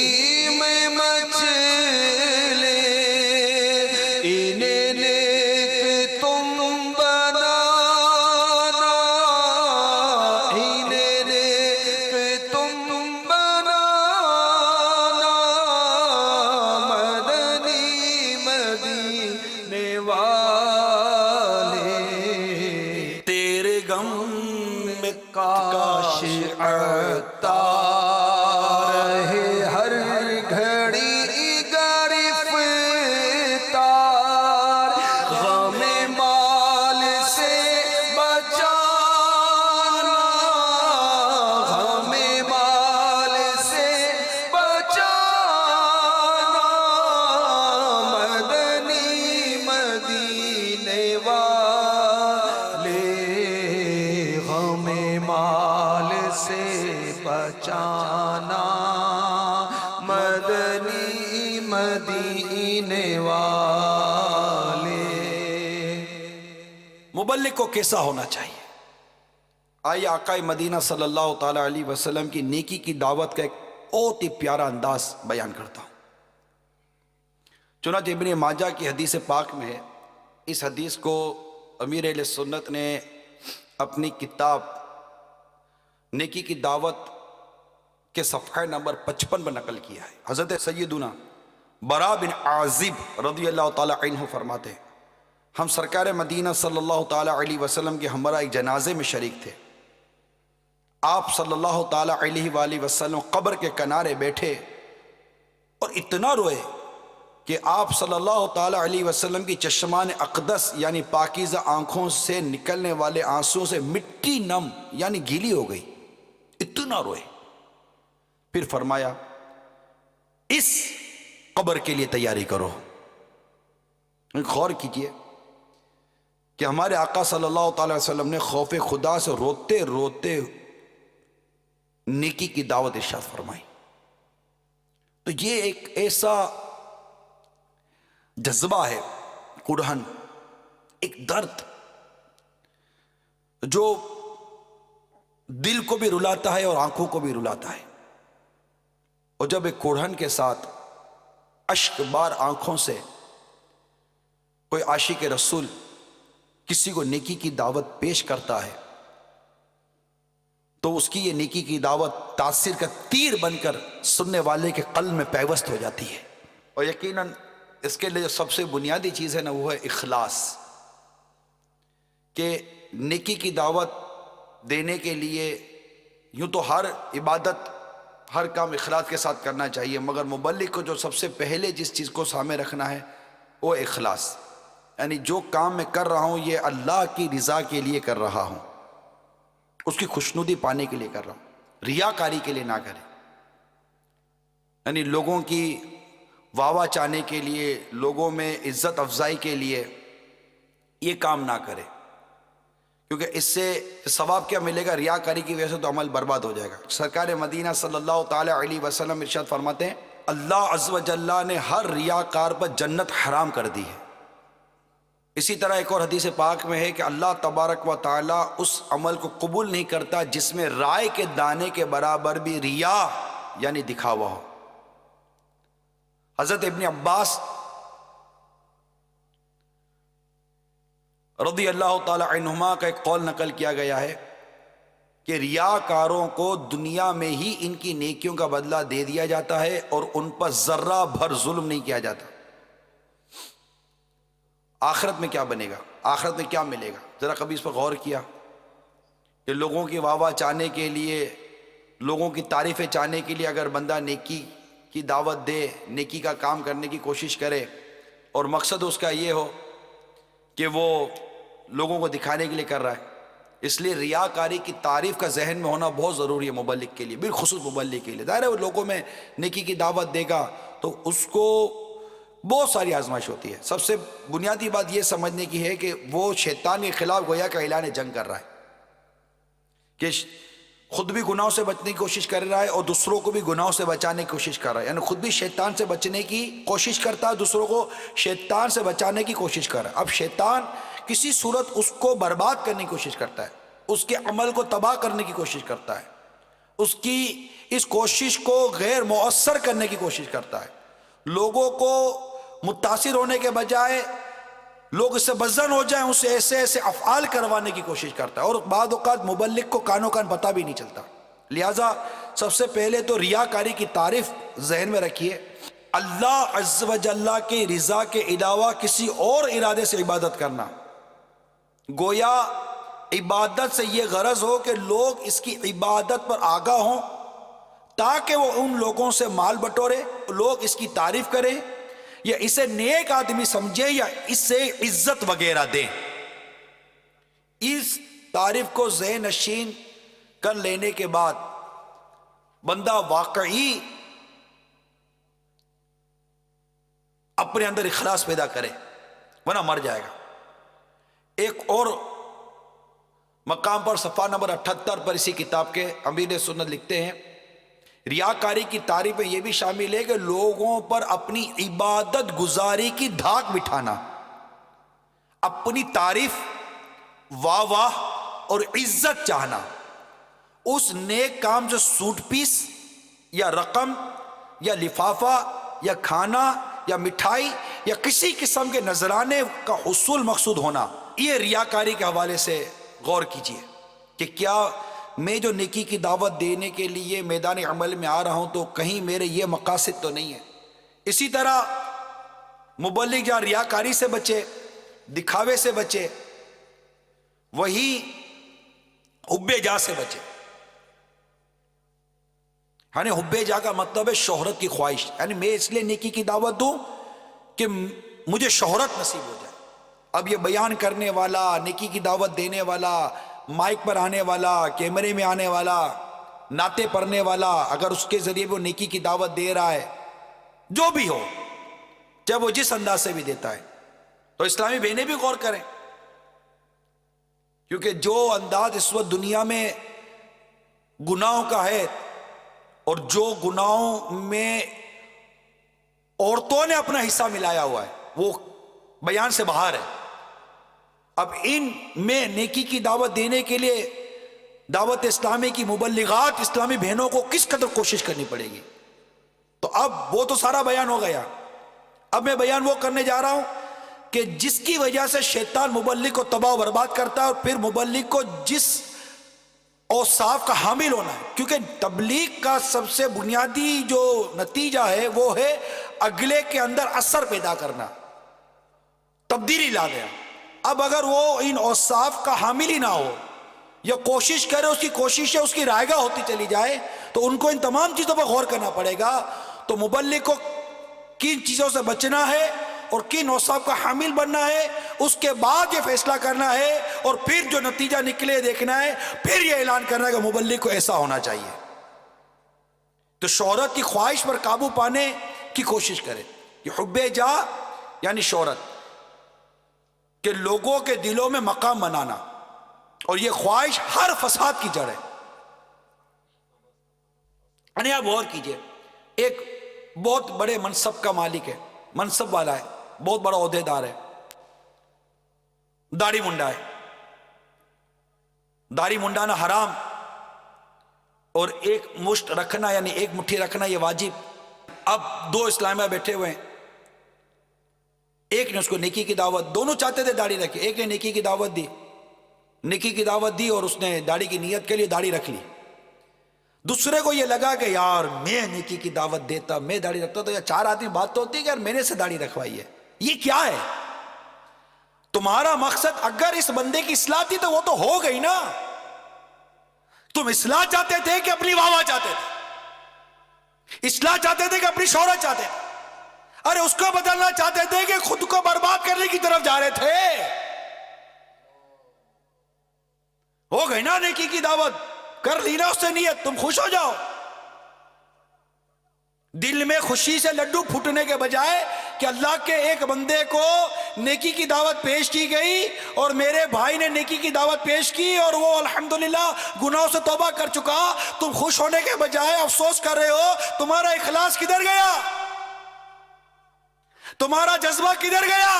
میں مچلے، انہیں نیک تم بنانا، انہیں نیک تم بنانا، مدنی مدینے والے، تیرے غم میں کاش عطار ہے ہر گھڑی گرفتار، غم مال سے بچانا، غم مال سے بچانا، مدنی مدینے والے، غم مال سے بچانا، مدنی مدینے والے۔ مبلغ کو کیسا ہونا چاہیے؟ آئیے آقا مدینہ صلی اللہ تعالی علیہ وسلم کی نیکی کی دعوت کا ایک بہت ہی پیارا انداز بیان کرتا ہوں۔ چنانچہ ابن ماجہ کی حدیث پاک میں ہے، اس حدیث کو امیر اہل سنت نے اپنی کتاب نیکی کی دعوت کے صفحہ نمبر 55 پر نقل کیا ہے۔ حضرت سیدنا برا بن عازب رضی اللہ تعالی عنہ فرماتے ہیں، ہم سرکار مدینہ صلی اللہ تعالی علیہ وسلم کے ہمراہ ایک جنازے میں شریک تھے۔ آپ صلی اللہ تعالی علیہ وآلہ وسلم قبر کے کنارے بیٹھے اور اتنا روئے کہ آپ صلی اللہ تعالی علیہ وسلم کی چشمان اقدس یعنی پاکیزہ آنکھوں سے نکلنے والے آنسوں سے مٹی نم یعنی گیلی ہو گئی، اتنا روئے۔ پھر فرمایا اس قبر کے لیے تیاری کرو۔ غور کیجئے کہ ہمارے آقا صلی اللہ تعالی وسلم نے خوف خدا سے روتے روتے نیکی کی دعوت ارشاد فرمائی۔ تو یہ ایک ایسا جذبہ ہے، کڑہن، ایک درد جو دل کو بھی رلاتا ہے اور آنکھوں کو بھی رلاتا ہے۔ اور جب ایک کڑہن کے ساتھ اشک بار آنکھوں سے کوئی عاشق رسول کسی کو نیکی کی دعوت پیش کرتا ہے تو اس کی یہ نیکی کی دعوت تاثیر کا تیر بن کر سننے والے کے قلب میں پیوست ہو جاتی ہے۔ اور یقیناً اس کے لیے جو سب سے بنیادی چیز ہے نا، وہ ہے اخلاص، کہ نیکی کی دعوت دینے کے لیے یوں تو ہر عبادت ہر کام اخلاص کے ساتھ کرنا چاہیے، مگر مبلغ کو جو سب سے پہلے جس چیز کو سامنے رکھنا ہے وہ اخلاص، یعنی جو کام میں کر رہا ہوں یہ اللہ کی رضا کے لیے کر رہا ہوں، اس کی خوشنودی پانے کے لیے کر رہا ہوں، ریاکاری کے لیے نہ کرے، یعنی لوگوں کی واہ واہ چاہنے کے لیے، لوگوں میں عزت افزائی کے لیے یہ کام نہ کرے، کیونکہ اس سے ثواب کیا ملے گا؟ ریاکاری کی وجہ سے تو عمل برباد ہو جائے گا۔ سرکار مدینہ صلی اللہ تعالی علیہ وسلم ارشاد فرماتے ہیں، اللہ عز و جل نے ہر ریاکار پر جنت حرام کر دی ہے۔ اسی طرح ایک اور حدیث پاک میں ہے کہ اللہ تبارک و تعالی اس عمل کو قبول نہیں کرتا جس میں رائے کے دانے کے برابر بھی ریا یعنی دکھاوا ہو۔ حضرت ابن عباس رضی اللہ تعالی عنہما کا ایک قول نقل کیا گیا ہے کہ ریاکاروں کو دنیا میں ہی ان کی نیکیوں کا بدلہ دے دیا جاتا ہے اور ان پر ذرہ بھر ظلم نہیں کیا جاتا۔ آخرت میں کیا بنے گا، آخرت میں کیا ملے گا؟ ذرا کبھی اس پر غور کیا کہ لوگوں کی واہ واہ چاہنے کے لیے، لوگوں کی تعریفیں چاہنے کے لیے اگر بندہ نیکی کی دعوت دے، نیکی کا کام کرنے کی کوشش کرے اور مقصد اس کا یہ ہو کہ وہ لوگوں کو دکھانے کے لیے کر رہا ہے، اس لیے ریاکاری کی تعریف کا ذہن میں ہونا بہت ضروری ہے مبلغ کے لیے، بالخصوص مبلغ کے لیے۔ ظاہر ہے وہ لوگوں میں نیکی کی دعوت دے گا تو اس کو بہت ساری آزمائش ہوتی ہے۔ سب سے بنیادی بات یہ سمجھنے کی ہے کہ وہ شیطان کے خلاف گویا کا اعلان جنگ کر رہا ہے کہ خود بھی گناہوں سے بچنے کی کوشش کر رہا ہے اور دوسروں کو بھی گناہوں سے بچانے کی کوشش کر رہا ہے، یعنی خود بھی شیطان سے بچنے کی کوشش کرتا ہے، دوسروں کو شیطان سے بچانے کی کوشش کر رہا ہے۔ اب شیطان کسی صورت اس کو برباد کرنے کی کوشش کرتا ہے، اس کے عمل کو تباہ کرنے کی کوشش کرتا ہے، اس کی اس کوشش کو غیر مؤثر کرنے کی کوشش کرتا ہے، لوگوں کو متاثر ہونے کے بجائے لوگ اس سے بزن ہو جائیں، اس سے ایسے ایسے افعال کروانے کی کوشش کرتا ہے، اور بعض اوقات مبلغ کو کانوں کان پتہ بھی نہیں چلتا۔ لہٰذا سب سے پہلے تو ریاکاری کی تعریف ذہن میں رکھیے، اللہ عز و جل کی رضا کے علاوہ کسی اور ارادے سے عبادت کرنا، گویا عبادت سے یہ غرض ہو کہ لوگ اس کی عبادت پر آگاہ ہوں تاکہ وہ ان لوگوں سے مال بٹورے، لوگ اس کی تعریف کریں یا اسے نیک آدمی سمجھے یا اس سے عزت وغیرہ دیں۔ اس تعریف کو ذہن نشین کر لینے کے بعد بندہ واقعی اپنے اندر اخلاص پیدا کرے، ورنہ مر جائے گا۔ ایک اور مقام پر صفحہ نمبر 78 پر اسی کتاب کے امیر سنت لکھتے ہیں، ریاکاری کی تعریف میں یہ بھی شامل ہے کہ لوگوں پر اپنی عبادت گزاری کی دھاک بٹھانا، اپنی تعریف، واہ واہ اور عزت چاہنا، اس نیک کام سے سوٹ پیس یا رقم یا لفافہ یا کھانا یا مٹھائی یا کسی قسم کے نذرانے کا حصول مقصود ہونا، یہ ریاکاری کے حوالے سے غور کیجئے کہ کیا میں جو نیکی کی دعوت دینے کے لیے میدان عمل میں آ رہا ہوں تو کہیں میرے یہ مقاصد تو نہیں ہے۔ اسی طرح مبلغ جہاں ریاکاری سے بچے، دکھاوے سے بچے، وہی حب جاہ سے بچے۔ یعنی حب جاہ کا مطلب ہے شہرت کی خواہش، یعنی میں اس لیے نیکی کی دعوت دوں کہ مجھے شہرت نصیب ہو جائے۔ اب یہ بیان کرنے والا، نیکی کی دعوت دینے والا، مائک پر آنے والا، کیمرے میں آنے والا، نعتیں پڑھنے والا، اگر اس کے ذریعے وہ نیکی کی دعوت دے رہا ہے، جو بھی ہو، چاہے وہ جس انداز سے بھی دیتا ہے، تو اسلامی بہنیں بھی غور کریں، کیونکہ جو انداز اس وقت دنیا میں گناہوں کا ہے اور جو گناہوں میں عورتوں نے اپنا حصہ ملایا ہوا ہے وہ بیان سے باہر ہے۔ اب ان میں نیکی کی دعوت دینے کے لیے دعوت اسلامی کی مبلغات اسلامی بہنوں کو کس قدر کوشش کرنی پڑے گی۔ تو اب وہ تو سارا بیان ہو گیا، اب میں بیان وہ کرنے جا رہا ہوں کہ جس کی وجہ سے شیطان مبلغ کو تباہ و برباد کرتا ہے، اور پھر مبلغ کو جس اوصاف کا حامل ہونا ہے، کیونکہ تبلیغ کا سب سے بنیادی جو نتیجہ ہے وہ ہے اگلے کے اندر اثر پیدا کرنا، تبدیلی لا دیا۔ اب اگر وہ ان اوصاف کا حامل ہی نہ ہو یا کوشش کرے، اس کی کوششیں اس کی رائگاں ہوتی چلی جائے، تو ان کو ان تمام چیزوں پر غور کرنا پڑے گا۔ تو مبلغ کو کن چیزوں سے بچنا ہے اور کن اوصاف کا حامل بننا ہے، اس کے بعد یہ فیصلہ کرنا ہے، اور پھر جو نتیجہ نکلے دیکھنا ہے، پھر یہ اعلان کرنا ہے کہ مبلغ کو ایسا ہونا چاہیے۔ تو شہرت کی خواہش پر قابو پانے کی کوشش کرے، یہ حب جاہ یعنی شہرت، کہ لوگوں کے دلوں میں مقام بنانا، اور یہ خواہش ہر فساد کی جڑ ہے۔ یعنی آپ غور کیجئے، ایک بہت بڑے منصب کا مالک ہے، منصب والا ہے، بہت بڑا عہدے دار ہے، داڑھی منڈا ہے، داڑھی منڈانا حرام اور ایک مشت رکھنا یعنی ایک مٹھی رکھنا یہ واجب۔ اب دو اسلامیہ بیٹھے ہوئے ہیں، ایک نے اس کو نیکی کی دعوت، دونوں چاہتے تھے داڑھی رکھے، ایک نے نیکی کی دعوت دی، نیکی کی دعوت دی اور اس نے داڑھی کی نیت کے لیے داڑھی رکھ لی۔ دوسرے کو یہ لگا کہ یار میں نیکی کی دعوت دیتا، میں داڑھی رکھتا تو یا چار آدمی بات تو ہوتی کہ یار میں نے سے داڑھی رکھوائی ہے، یہ کیا ہے؟ تمہارا مقصد اگر اس بندے کی اصلاح تھی تو وہ تو ہو گئی نا، تم اصلاح چاہتے تھے کہ اپنی واہ واہ چاہتے تھے؟ اصلاح چاہتے تھے کہ اپنی شہرت چاہتے تھے؟ ارے اس کو بدلنا چاہتے تھے کہ خود کو برباد کرنے کی طرف جا رہے تھے؟ ہو گئی نا نیکی کی دعوت، کر لی نا اس سے نیت، تم خوش ہو جاؤ۔ دل میں خوشی سے لڈو پھوٹنے کے بجائے کہ اللہ کے ایک بندے کو نیکی کی دعوت پیش کی گئی اور میرے بھائی نے نیکی کی دعوت پیش کی اور وہ الحمدللہ گناہوں سے توبہ کر چکا، تم خوش ہونے کے بجائے افسوس کر رہے ہو، تمہارا اخلاص کدھر گیا؟ تمہارا جذبہ کدھر گیا؟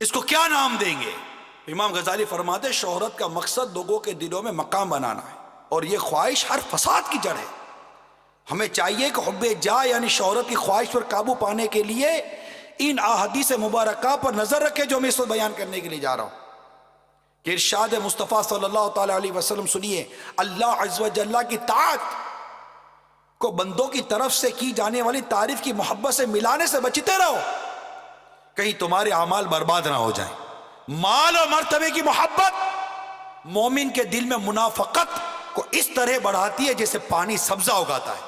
اس کو کیا نام دیں گے؟ امام غزالی فرماتے شہرت کا مقصد لوگوں کے دلوں میں مقام بنانا ہے، اور یہ خواہش ہر فساد کی جڑ ہے۔ ہمیں چاہیے کہ حب جاہ یعنی شہرت کی خواہش پر قابو پانے کے لیے ان احادیث مبارکہ پر نظر رکھے جو میں اس وقت بیان کرنے کے لیے جا رہا ہوں کہ ارشاد مصطفیٰ صلی اللہ تعالی علیہ وسلم سنیے، اللہ عز و جل کی طاعت کو بندوں کی طرف سے کی جانے والی تعریف کی محبت سے ملانے سے بچتے رہو، کہیں تمہارے اعمال برباد نہ ہو جائیں۔ مال اور مرتبے کی محبت مومن کے دل میں منافقت کو اس طرح بڑھاتی ہے جیسے پانی سبزہ اگاتا ہے۔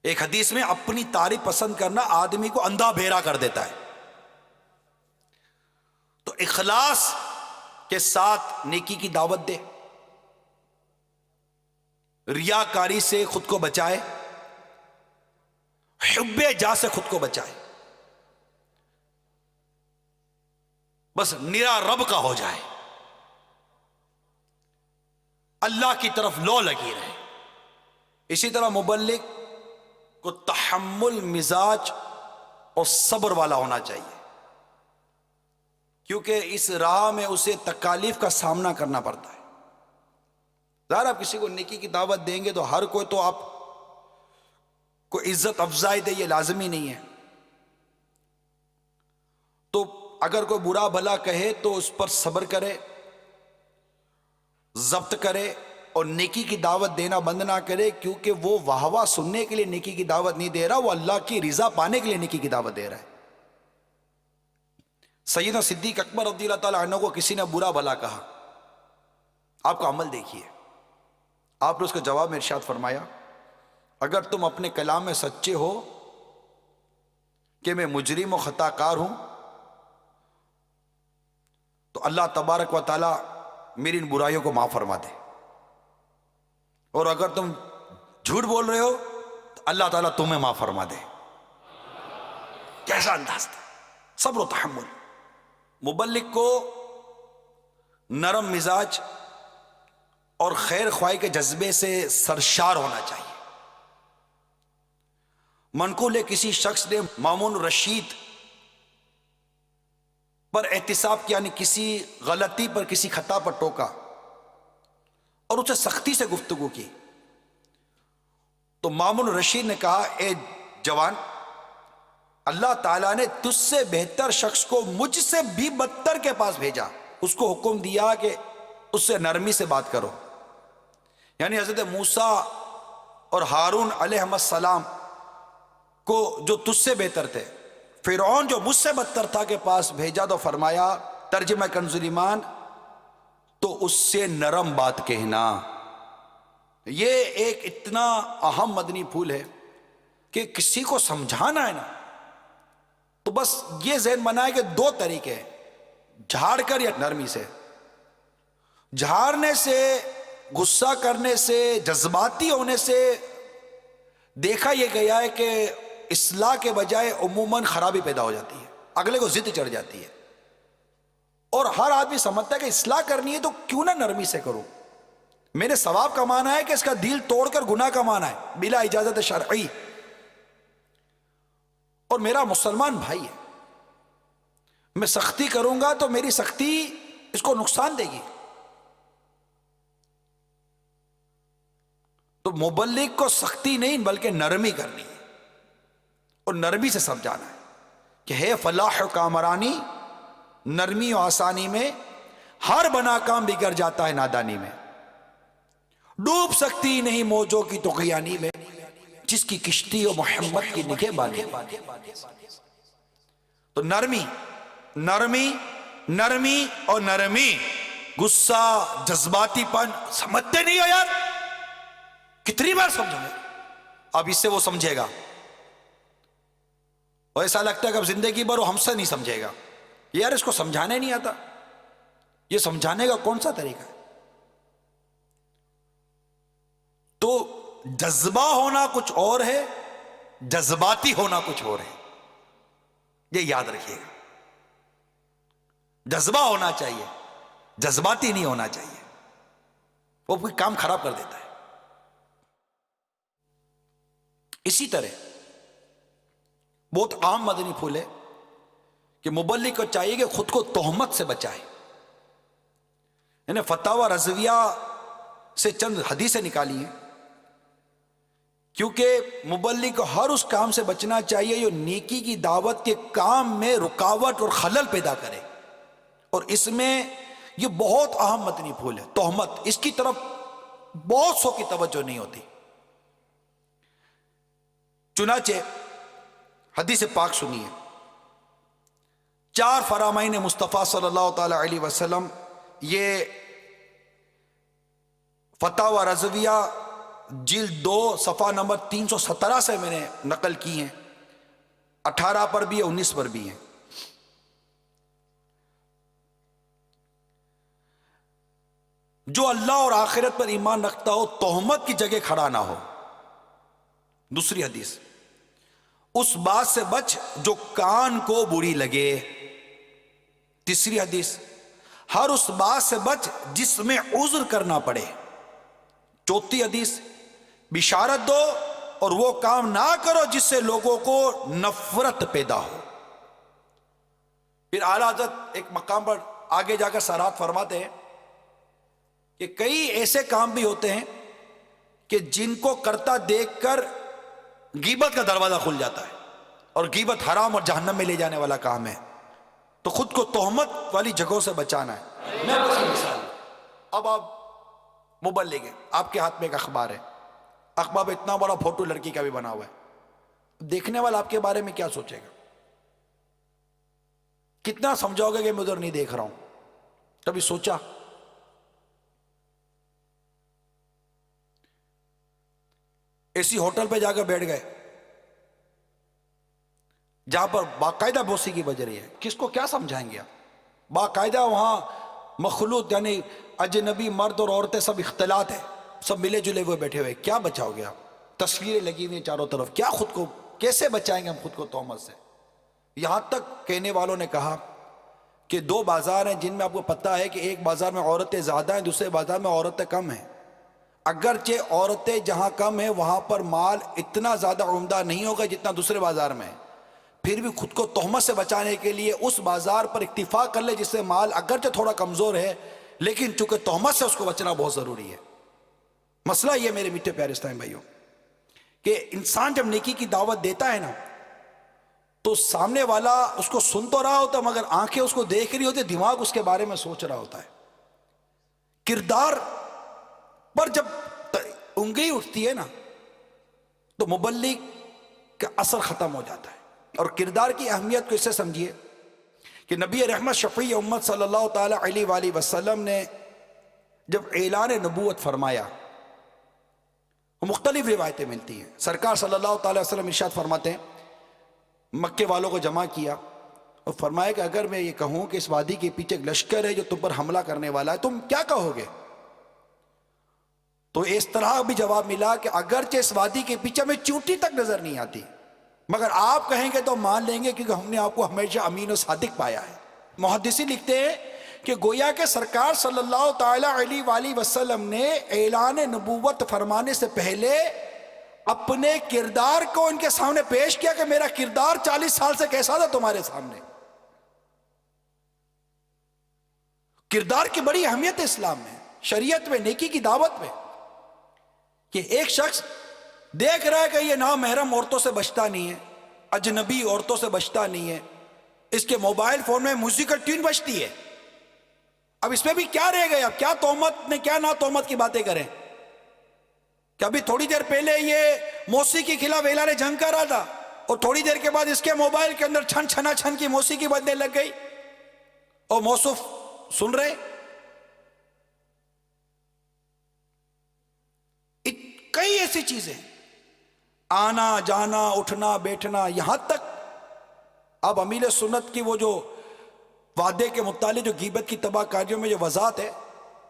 ایک حدیث میں اپنی تعریف پسند کرنا آدمی کو اندھا بہرا کر دیتا ہے۔ تو اخلاص کے ساتھ نیکی کی دعوت دے، ریاکاری سے خود کو بچائے، حب جاہ سے خود کو بچائے، بس نرا رب کا ہو جائے، اللہ کی طرف لو لگی رہے۔ اسی طرح مبلغ کو تحمل مزاج اور صبر والا ہونا چاہیے، کیونکہ اس راہ میں اسے تکالیف کا سامنا کرنا پڑتا ہے۔ ظاہر آپ کسی کو نیکی کی دعوت دیں گے تو ہر کوئی تو آپ کو عزت افزائی دے، یہ لازمی نہیں ہے۔ تو اگر کوئی برا بھلا کہے تو اس پر صبر کرے، ضبط کرے اور نیکی کی دعوت دینا بند نہ کرے، کیونکہ وہ واہ واہ سننے کے لیے نیکی کی دعوت نہیں دے رہا، وہ اللہ کی رضا پانے کے لیے نیکی کی دعوت دے رہا ہے۔ سیدنا صدیق اکبر رضی اللہ تعالیٰ عنہ کو کسی نے برا بھلا کہا، آپ کا عمل دیکھیے، آپ نے اس کا جواب میں ارشاد فرمایا، اگر تم اپنے کلام میں سچے ہو کہ میں مجرم و خطا کار ہوں تو اللہ تبارک و تعالی میری ان برائیوں کو معاف فرما دے، اور اگر تم جھوٹ بول رہے ہو تو اللہ تعالیٰ تمہیں معاف فرما دے۔ کیسا انداز تھا، صبر و تحمل۔ مبلغ کو نرم مزاج اور خیر خواہی کے جذبے سے سرشار ہونا چاہیے۔ منقول ہے کسی شخص نے مامون رشید پر احتساب کیا، یعنی کسی غلطی پر، کسی خطا پر ٹوکا اور اسے سختی سے گفتگو کی، تو مامون رشید نے کہا، اے جوان، اللہ تعالیٰ نے تجھ سے بہتر شخص کو مجھ سے بھی بدتر کے پاس بھیجا، اس کو حکم دیا کہ اس سے نرمی سے بات کرو، یعنی حضرت موسیٰ اور ہارون علیہ السلام کو جو تجھ سے بہتر تھے، فرعون جو مجھ سے بدتر تھا کے پاس بھیجا، تو فرمایا ترجمہ کنز ایمان، تو اس سے نرم بات کہنا۔ یہ ایک اتنا اہم مدنی پھول ہے کہ کسی کو سمجھانا ہے نا تو بس یہ ذہن بنائے کہ دو طریقے ہیں، جھاڑ کر یا نرمی سے۔ جھاڑنے سے، غصہ کرنے سے، جذباتی ہونے سے دیکھا یہ گیا ہے کہ اصلاح کے بجائے عموماً خرابی پیدا ہو جاتی ہے، اگلے کو ضد چڑھ جاتی ہے، اور ہر آدمی سمجھتا ہے کہ اصلاح کرنی ہے تو کیوں نہ نرمی سے کروں، میں نے ثواب کمانا ہے کہ اس کا دل توڑ کر گناہ کمانا ہے بلا اجازت شرعی، اور میرا مسلمان بھائی ہے، میں سختی کروں گا تو میری سختی اس کو نقصان دے گی، تو مبلغ کو سختی نہیں بلکہ نرمی کرنی ہے اور نرمی سے سمجھانا ہے کہ ہے فلاح و کامرانی، نرمی و آسانی میں ہر بنا کام بگڑ جاتا ہے نادانی میں، ڈوب سکتی نہیں موجوں کی طغیانی میں، جس کی کشتی و محمد کی نگہبانی میں۔ تو نرمی نرمی نرمی اور نرمی، غصہ جذباتی پن سمجھتے نہیں ہو یار، کتنی بار سمجھو گے؟ اب اس سے وہ سمجھے گا، اور ایسا لگتا ہے کہ اب زندگی بھر وہ ہم سے نہیں سمجھے گا، یار اس کو سمجھانے نہیں آتا۔ یہ سمجھانے کا کون سا طریقہ ہے؟ تو جذبہ ہونا کچھ اور ہے، جذباتی ہونا کچھ اور ہے، یہ یاد رکھیے گا۔ جذبہ ہونا چاہیے، جذباتی نہیں ہونا چاہیے، وہ کوئی کام خراب کر دیتا ہے۔ اسی طرح بہت عام مدنی پھول ہے کہ مبلغ کو چاہیے کہ خود کو تہمت سے بچائے۔ یعنی فتاوی رضویہ سے چند حدیثیں نکالی ہیں، کیونکہ مبلغ کو ہر اس کام سے بچنا چاہیے جو نیکی کی دعوت کے کام میں رکاوٹ اور خلل پیدا کرے، اور اس میں یہ بہت اہم مدنی پھول ہے تہمت، اس کی طرف بہت سو کی توجہ نہیں ہوتی۔ چنانچہ حدیث پاک سنیے، 4 فرامین مصطفیٰ صلی اللہ تعالی علیہ وسلم، یہ فتاوی رضویہ جلد 2 صفحہ نمبر 317 سے میں نے نقل کی ہیں، 18 پر بھی ہے، 19 پر بھی ہیں۔ جو اللہ اور آخرت پر ایمان رکھتا ہو تہمت کی جگہ کھڑا نہ ہو۔ دوسری حدیث، اس بات سے بچ جو کان کو بری لگے۔ تیسری حدیث، ہر اس بات سے بچ جس میں عذر کرنا پڑے۔ چوتھی حدیث، بشارت دو اور وہ کام نہ کرو جس سے لوگوں کو نفرت پیدا ہو۔ پھر اعلیٰ حضرت ایک مقام پر آگے جا کر صراحت فرماتے ہیں کہ کئی ایسے کام بھی ہوتے ہیں کہ جن کو کرتا دیکھ کر غیبت کا دروازہ کھل جاتا ہے، اور غیبت حرام اور جہنم میں لے جانے والا کام ہے۔ تو خود کو تہمت والی جگہوں سے بچانا ہے۔ میں بس مثال، اب آپ مبلغ ہیں، آپ کے ہاتھ میں ایک اخبار ہے، اخبار پہ اتنا بڑا فوٹو لڑکی کا بھی بنا ہوا ہے، دیکھنے والا آپ کے بارے میں کیا سوچے گا؟ کتنا سمجھاؤ گے کہ میں ادھر نہیں دیکھ رہا ہوں؟ کبھی سوچا؟ ایسی ہوٹل پہ جا کر بیٹھ گئے جہاں پر باقاعدہ موسیقی بج رہی ہے، کس کو کیا سمجھائیں گے آپ؟ باقاعدہ وہاں مخلوط یعنی اجنبی مرد اور عورتیں سب اختلاط ہے، سب ملے جلے ہوئے بیٹھے ہوئے، کیا بچاؤ گے آپ؟ تصویریں لگی ہوئی چاروں طرف، کیا خود کو کیسے بچائیں گے ہم خود کو تہمت سے؟ یہاں تک کہنے والوں نے کہا کہ 2 بازار ہیں جن میں آپ کو پتہ ہے کہ ایک بازار میں عورتیں زیادہ ہیں، دوسرے بازار میں عورتیں کم ہیں۔ اگرچہ عورتیں جہاں کم ہیں وہاں پر مال اتنا زیادہ عمدہ نہیں ہوگا جتنا دوسرے بازار میں ہے، پھر بھی خود کو تہمت سے بچانے کے لیے اس بازار پر اکتفا کر لے جس سے مال اگرچہ تھوڑا کمزور ہے، لیکن چونکہ تہمت سے اس کو بچنا بہت ضروری ہے۔ مسئلہ یہ میرے میٹھے پیارے اسلام بھائیوں کہ انسان جب نیکی کی دعوت دیتا ہے نا تو سامنے والا اس کو سن تو رہا ہوتا مگر آنکھیں اس کو دیکھ رہی ہوتی، دماغ اس کے بارے میں سوچ رہا ہوتا ہے۔ کردار پر جب انگلی اٹھتی ہے نا تو مبلغ کا اثر ختم ہو جاتا ہے۔ اور کردار کی اہمیت کو اس سے سمجھیے کہ نبی رحمت شفیع امت صلی اللہ تعالی علیہ وآلہ وسلم نے جب اعلان نبوت فرمایا، مختلف روایتیں ملتی ہیں، سرکار صلی اللہ تعالی وسلم ارشاد فرماتے ہیں مکے والوں کو جمع کیا اور فرمایا کہ اگر میں یہ کہوں کہ اس وادی کے پیچھے ایک لشکر ہے جو تم پر حملہ کرنے والا ہے، تم کیا کہو گے؟ تو اس طرح بھی جواب ملا کہ اگرچہ اس وادی کے پیچھے میں چونٹی تک نظر نہیں آتی مگر آپ کہیں گے تو مان لیں گے کیونکہ ہم نے آپ کو ہمیشہ امین و صادق پایا ہے۔ محدثین لکھتے ہیں کہ گویا کہ سرکار صلی اللہ تعالی علیہ وآلہ وسلم نے اعلان نبوت فرمانے سے پہلے اپنے کردار کو ان کے سامنے پیش کیا کہ میرا کردار 40 سال سے کیسا تھا تمہارے سامنے۔ کردار کی بڑی اہمیت ہے اسلام میں، شریعت میں، نیکی کی دعوت میں، کہ ایک شخص دیکھ رہا ہے کہ یہ نامحرم عورتوں سے بچتا نہیں ہے، اجنبی عورتوں سے بچتا نہیں ہے، اس کے موبائل فون میں میوزیکل ٹیون بجتی ہے، اب اس میں بھی کیا رہ گئے؟ اب کیا تہمت نے کیا نہ تہمت کی باتیں کریں؟ کہ ابھی تھوڑی دیر پہلے یہ موسیقی کے خلاف اعلان جنگ کر رہا تھا اور تھوڑی دیر کے بعد اس کے موبائل کے اندر چھن چھنا چھن کی موسیقی بجنے لگ گئی اور موصوف سن رہے۔ کئی ایسی چیزیں، آنا جانا اٹھنا بیٹھنا، یہاں تک اب امیر سنت کی وہ جو وعدے کے متعلق جو غیبت کی تباہ کاریوں میں جو وضاحت ہے،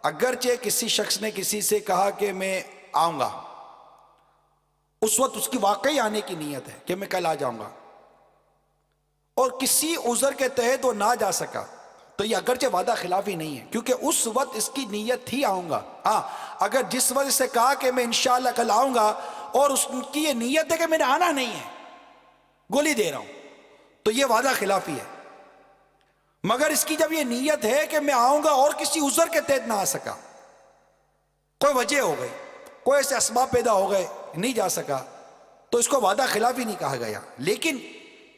اگرچہ کسی شخص نے کسی سے کہا کہ میں آؤں گا، اس وقت اس کی واقعی آنے کی نیت ہے کہ میں کل آ جاؤں گا، اور کسی عذر کے تحت وہ نہ جا سکا، تو یہ اگرچہ وعدہ خلافی نہیں ہے، کیونکہ اس وقت اس کی نیت تھی آؤں گا۔ ہاں اگر جس وقت سے کہا کہ میں انشاءاللہ کل آؤں گا اور اس کی یہ نیت ہے کہ میں نے آنا نہیں ہے، گولی دے رہا ہوں، تو یہ وعدہ خلافی ہے۔ مگر اس کی جب یہ نیت ہے کہ میں آؤں گا اور کسی عذر کے تحت نہ آ سکا، کوئی وجہ ہو گئی، کوئی ایسے اسباب پیدا ہو گئے نہیں جا سکا، تو اس کو وعدہ خلافی نہیں کہا گیا۔ لیکن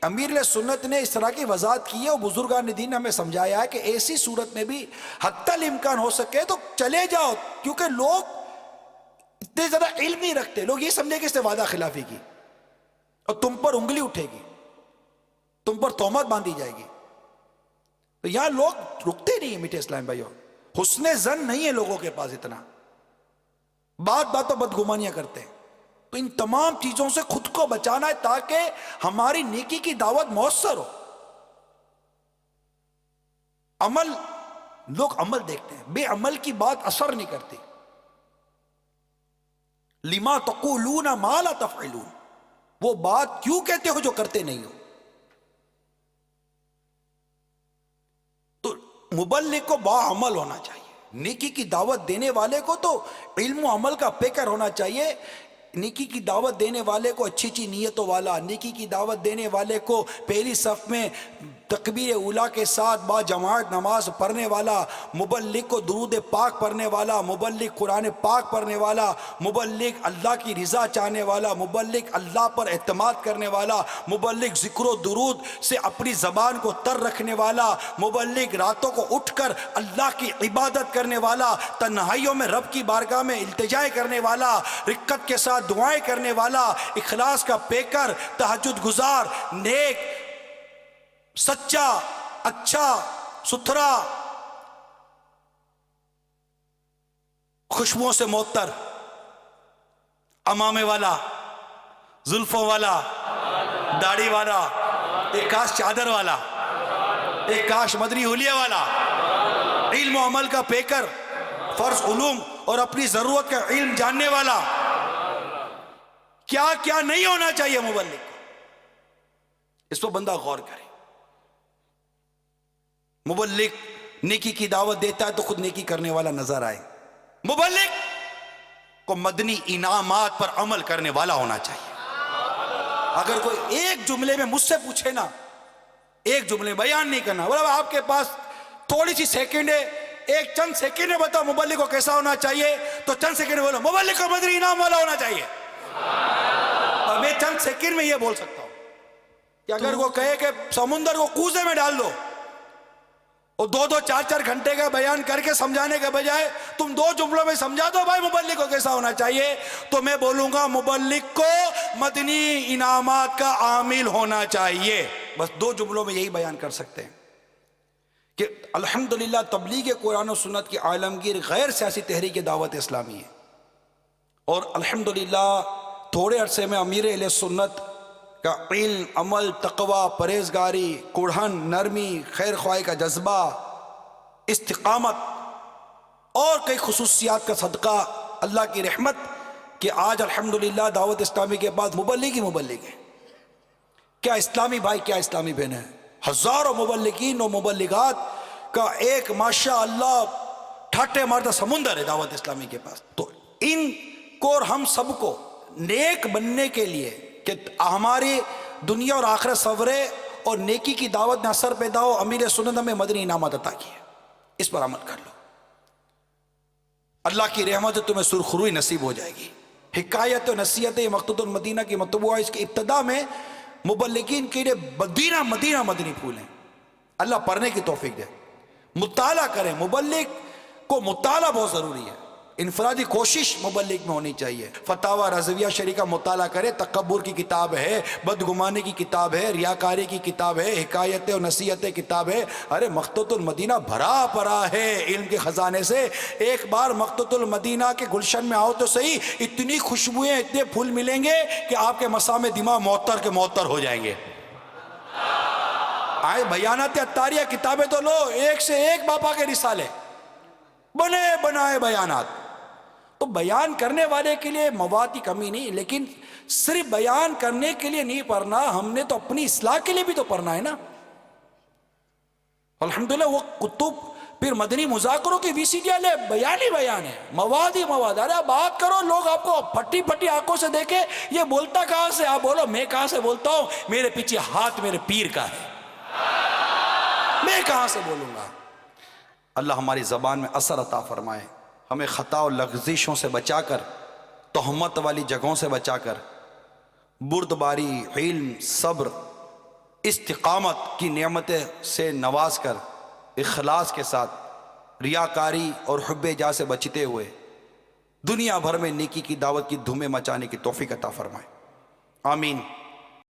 امیر سنت نے اس طرح کی وضاحت کی ہے اور بزرگان دین نے ہمیں سمجھایا ہے کہ ایسی صورت میں بھی حتی الامکان ہو سکے تو چلے جاؤ، کیونکہ لوگ اتنے زیادہ علم نہیں رکھتے، لوگ یہ سمجھے کہ اس نے وعدہ خلافی کی اور تم پر انگلی اٹھے گی، تم پر تہمت باندھی جائے گی، تو یہاں لوگ رکتے نہیں ہیں میٹھے اسلام بھائیوں، حسن ظن نہیں ہے لوگوں کے پاس، اتنا بات باتوں بدگمانیاں کرتے ہیں۔ تو ان تمام چیزوں سے خود کو بچانا ہے تاکہ ہماری نیکی کی دعوت مؤثر ہو۔ عمل، لوگ عمل دیکھتے ہیں، بے عمل کی بات اثر نہیں کرتی۔ لما تقولون ما لا تفعلون، وہ بات کیوں کہتے ہو جو کرتے نہیں ہو۔ تو مبلغ کو باعمل ہونا چاہیے، نیکی کی دعوت دینے والے کو تو علم و عمل کا پیکر ہونا چاہیے، نیکی کی دعوت دینے والے کو اچھی اچھی نیتوں والا، نیکی کی دعوت دینے والے کو پہلی صف میں تکبیر اولیٰ کے ساتھ با جماعت نماز پڑھنے والا، مبلغ کو درود پاک پڑھنے والا، مبلغ قرآن پاک پڑھنے والا، مبلغ اللہ کی رضا چاہنے والا، مبلغ اللہ پر اعتماد کرنے والا، مبلغ ذکر و درود سے اپنی زبان کو تر رکھنے والا، مبلغ راتوں کو اٹھ کر اللہ کی عبادت کرنے والا، تنہائیوں میں رب کی بارگاہ میں التجا کرنے والا، رقت کے ساتھ دعائیں کرنے والا، اخلاص کا پیکر، تہجد گزار، نیک، سچا، اچھا، ستھرا، خوشبوؤں سے معطر، امامے والا، زلفوں والا، داڑھی والا، ایک کاش چادر والا، ایک کاش مدنی حلیہ والا، علم و عمل کا پیکر، فرض علوم اور اپنی ضرورت کا علم جاننے والا، کیا کیا نہیں ہونا چاہیے مبلغ کو، اس پر بندہ غور کرے۔ مبلغ نیکی کی دعوت دیتا ہے تو خود نیکی کرنے والا نظر آئے، مبلغ کو مدنی انعامات پر عمل کرنے والا ہونا چاہیے۔ اگر کوئی ایک جملے میں مجھ سے پوچھے نا، ایک جملے بیان نہیں کرنا، بولا آپ کے پاس تھوڑی سی سیکنڈ ہے، ایک چند سیکنڈ میں بتاؤ مبلغ کو کیسا ہونا چاہیے، تو چند سیکنڈ بولو مبلغ کو مدنی انعام والا ہونا چاہیے۔ اور میں چند سیکنڈ میں یہ بول سکتا ہوں کہ اگر وہ کہے کہ سمندر کو کوزے میں ڈال دو اور دو دو چار چار گھنٹے کا بیان کر کے سمجھانے کے بجائے تم دو جملوں میں سمجھا دو بھائی مبلغ کو کیسا ہونا چاہیے، تو میں بولوں گا مبلغ کو مدنی انعامات کا عامل ہونا چاہیے۔ بس دو جملوں میں یہی بیان کر سکتے ہیں کہ الحمدللہ تبلیغ قرآن و سنت کی عالمگیر غیر سیاسی تحریک دعوت اسلامی ہے، اور الحمدللہ تھوڑے عرصے میں امیر اہل سنت کا علم، عمل، تقوی، پرہیزگاری، کڑھن، نرمی، خیر خواہی کا جذبہ، استقامت اور کئی خصوصیات کا صدقہ اللہ کی رحمت کہ آج الحمدللہ دعوت اسلامی کے بعد مبلغ ہی مبلغ ہے۔ کیا اسلامی بھائی، کیا اسلامی بہنیں، ہزاروں مبلغین و مبلغات کا ایک ماشاءاللہ ٹھاٹے مارتا سمندر ہے دعوت اسلامی کے پاس۔ تو ان کو اور ہم سب کو نیک بننے کے لیے کہ ہماری دنیا اور آخرت سنورے اور نیکی کی دعوت میں اثر پیدا ہو، امیر سنت ہمیں مدنی انعامات عطا کیے، اس پر عمل کر لو، اللہ کی رحمت تمہیں سرخروئی نصیب ہو جائے گی، حکایت و نصیحت مقتوط المدینہ کی مطبوعہ، اس کی ابتدا میں مبلغین کے لیے مدینہ مدینہ مدنی پھول ہیں۔ اللہ پڑھنے کی توفیق دے، مطالعہ کریں۔ مبلغ کو مطالعہ بہت ضروری ہے، انفرادی کوشش مبلغ میں ہونی چاہیے۔ فتاوی رضویہ شریف کا مطالعہ کرے، تکبر کی کتاب ہے، بدگمانی کی کتاب ہے، ریاکاری کی کتاب ہے، حکایت و نصیحت کتاب ہے۔ ارے مقتوط المدینہ بھرا پڑا ہے علم کے خزانے سے۔ ایک بار مقتوط المدینہ کے گلشن میں آؤ تو صحیح، اتنی خوشبوئیں، اتنے پھول ملیں گے کہ آپ کے مسام دماغ معطر کے معطر ہو جائیں گے۔ آئے بیانات عطاریہ کتابیں تو لو، ایک سے ایک باپا کے رسالے، بنے بنائے بیانات۔ تو بیان کرنے والے کے لیے مواد کی کمی نہیں، لیکن صرف بیان کرنے کے لیے نہیں پڑھنا، ہم نے تو اپنی اصلاح کے لیے بھی تو پڑھنا ہے نا۔ الحمدللہ وہ کتب، پھر مدنی مذاکروں کی VCD لے، بیان ہی بیان ہے، مواد ہی مواد۔ ارے بات کرو، لوگ آپ کو پھٹی پھٹی آنکھوں سے دیکھے، یہ بولتا کہاں سے؟ آپ بولو میں کہاں سے بولتا ہوں؟ میرے پیچھے ہاتھ میرے پیر کا ہے، میں کہاں سے بولوں گا؟ اللہ ہماری زبان میں اثر عطا فرمائے، ہمیں خطا و لغزشوں سے بچا کر، تہمت والی جگہوں سے بچا کر، بردباری، علم، صبر، استقامت کی نعمتیں سے نواز کر، اخلاص کے ساتھ ریاکاری اور حب جاہ سے بچتے ہوئے دنیا بھر میں نیکی کی دعوت کی دھومیں مچانے کی توفیق عطا فرمائے، آمین۔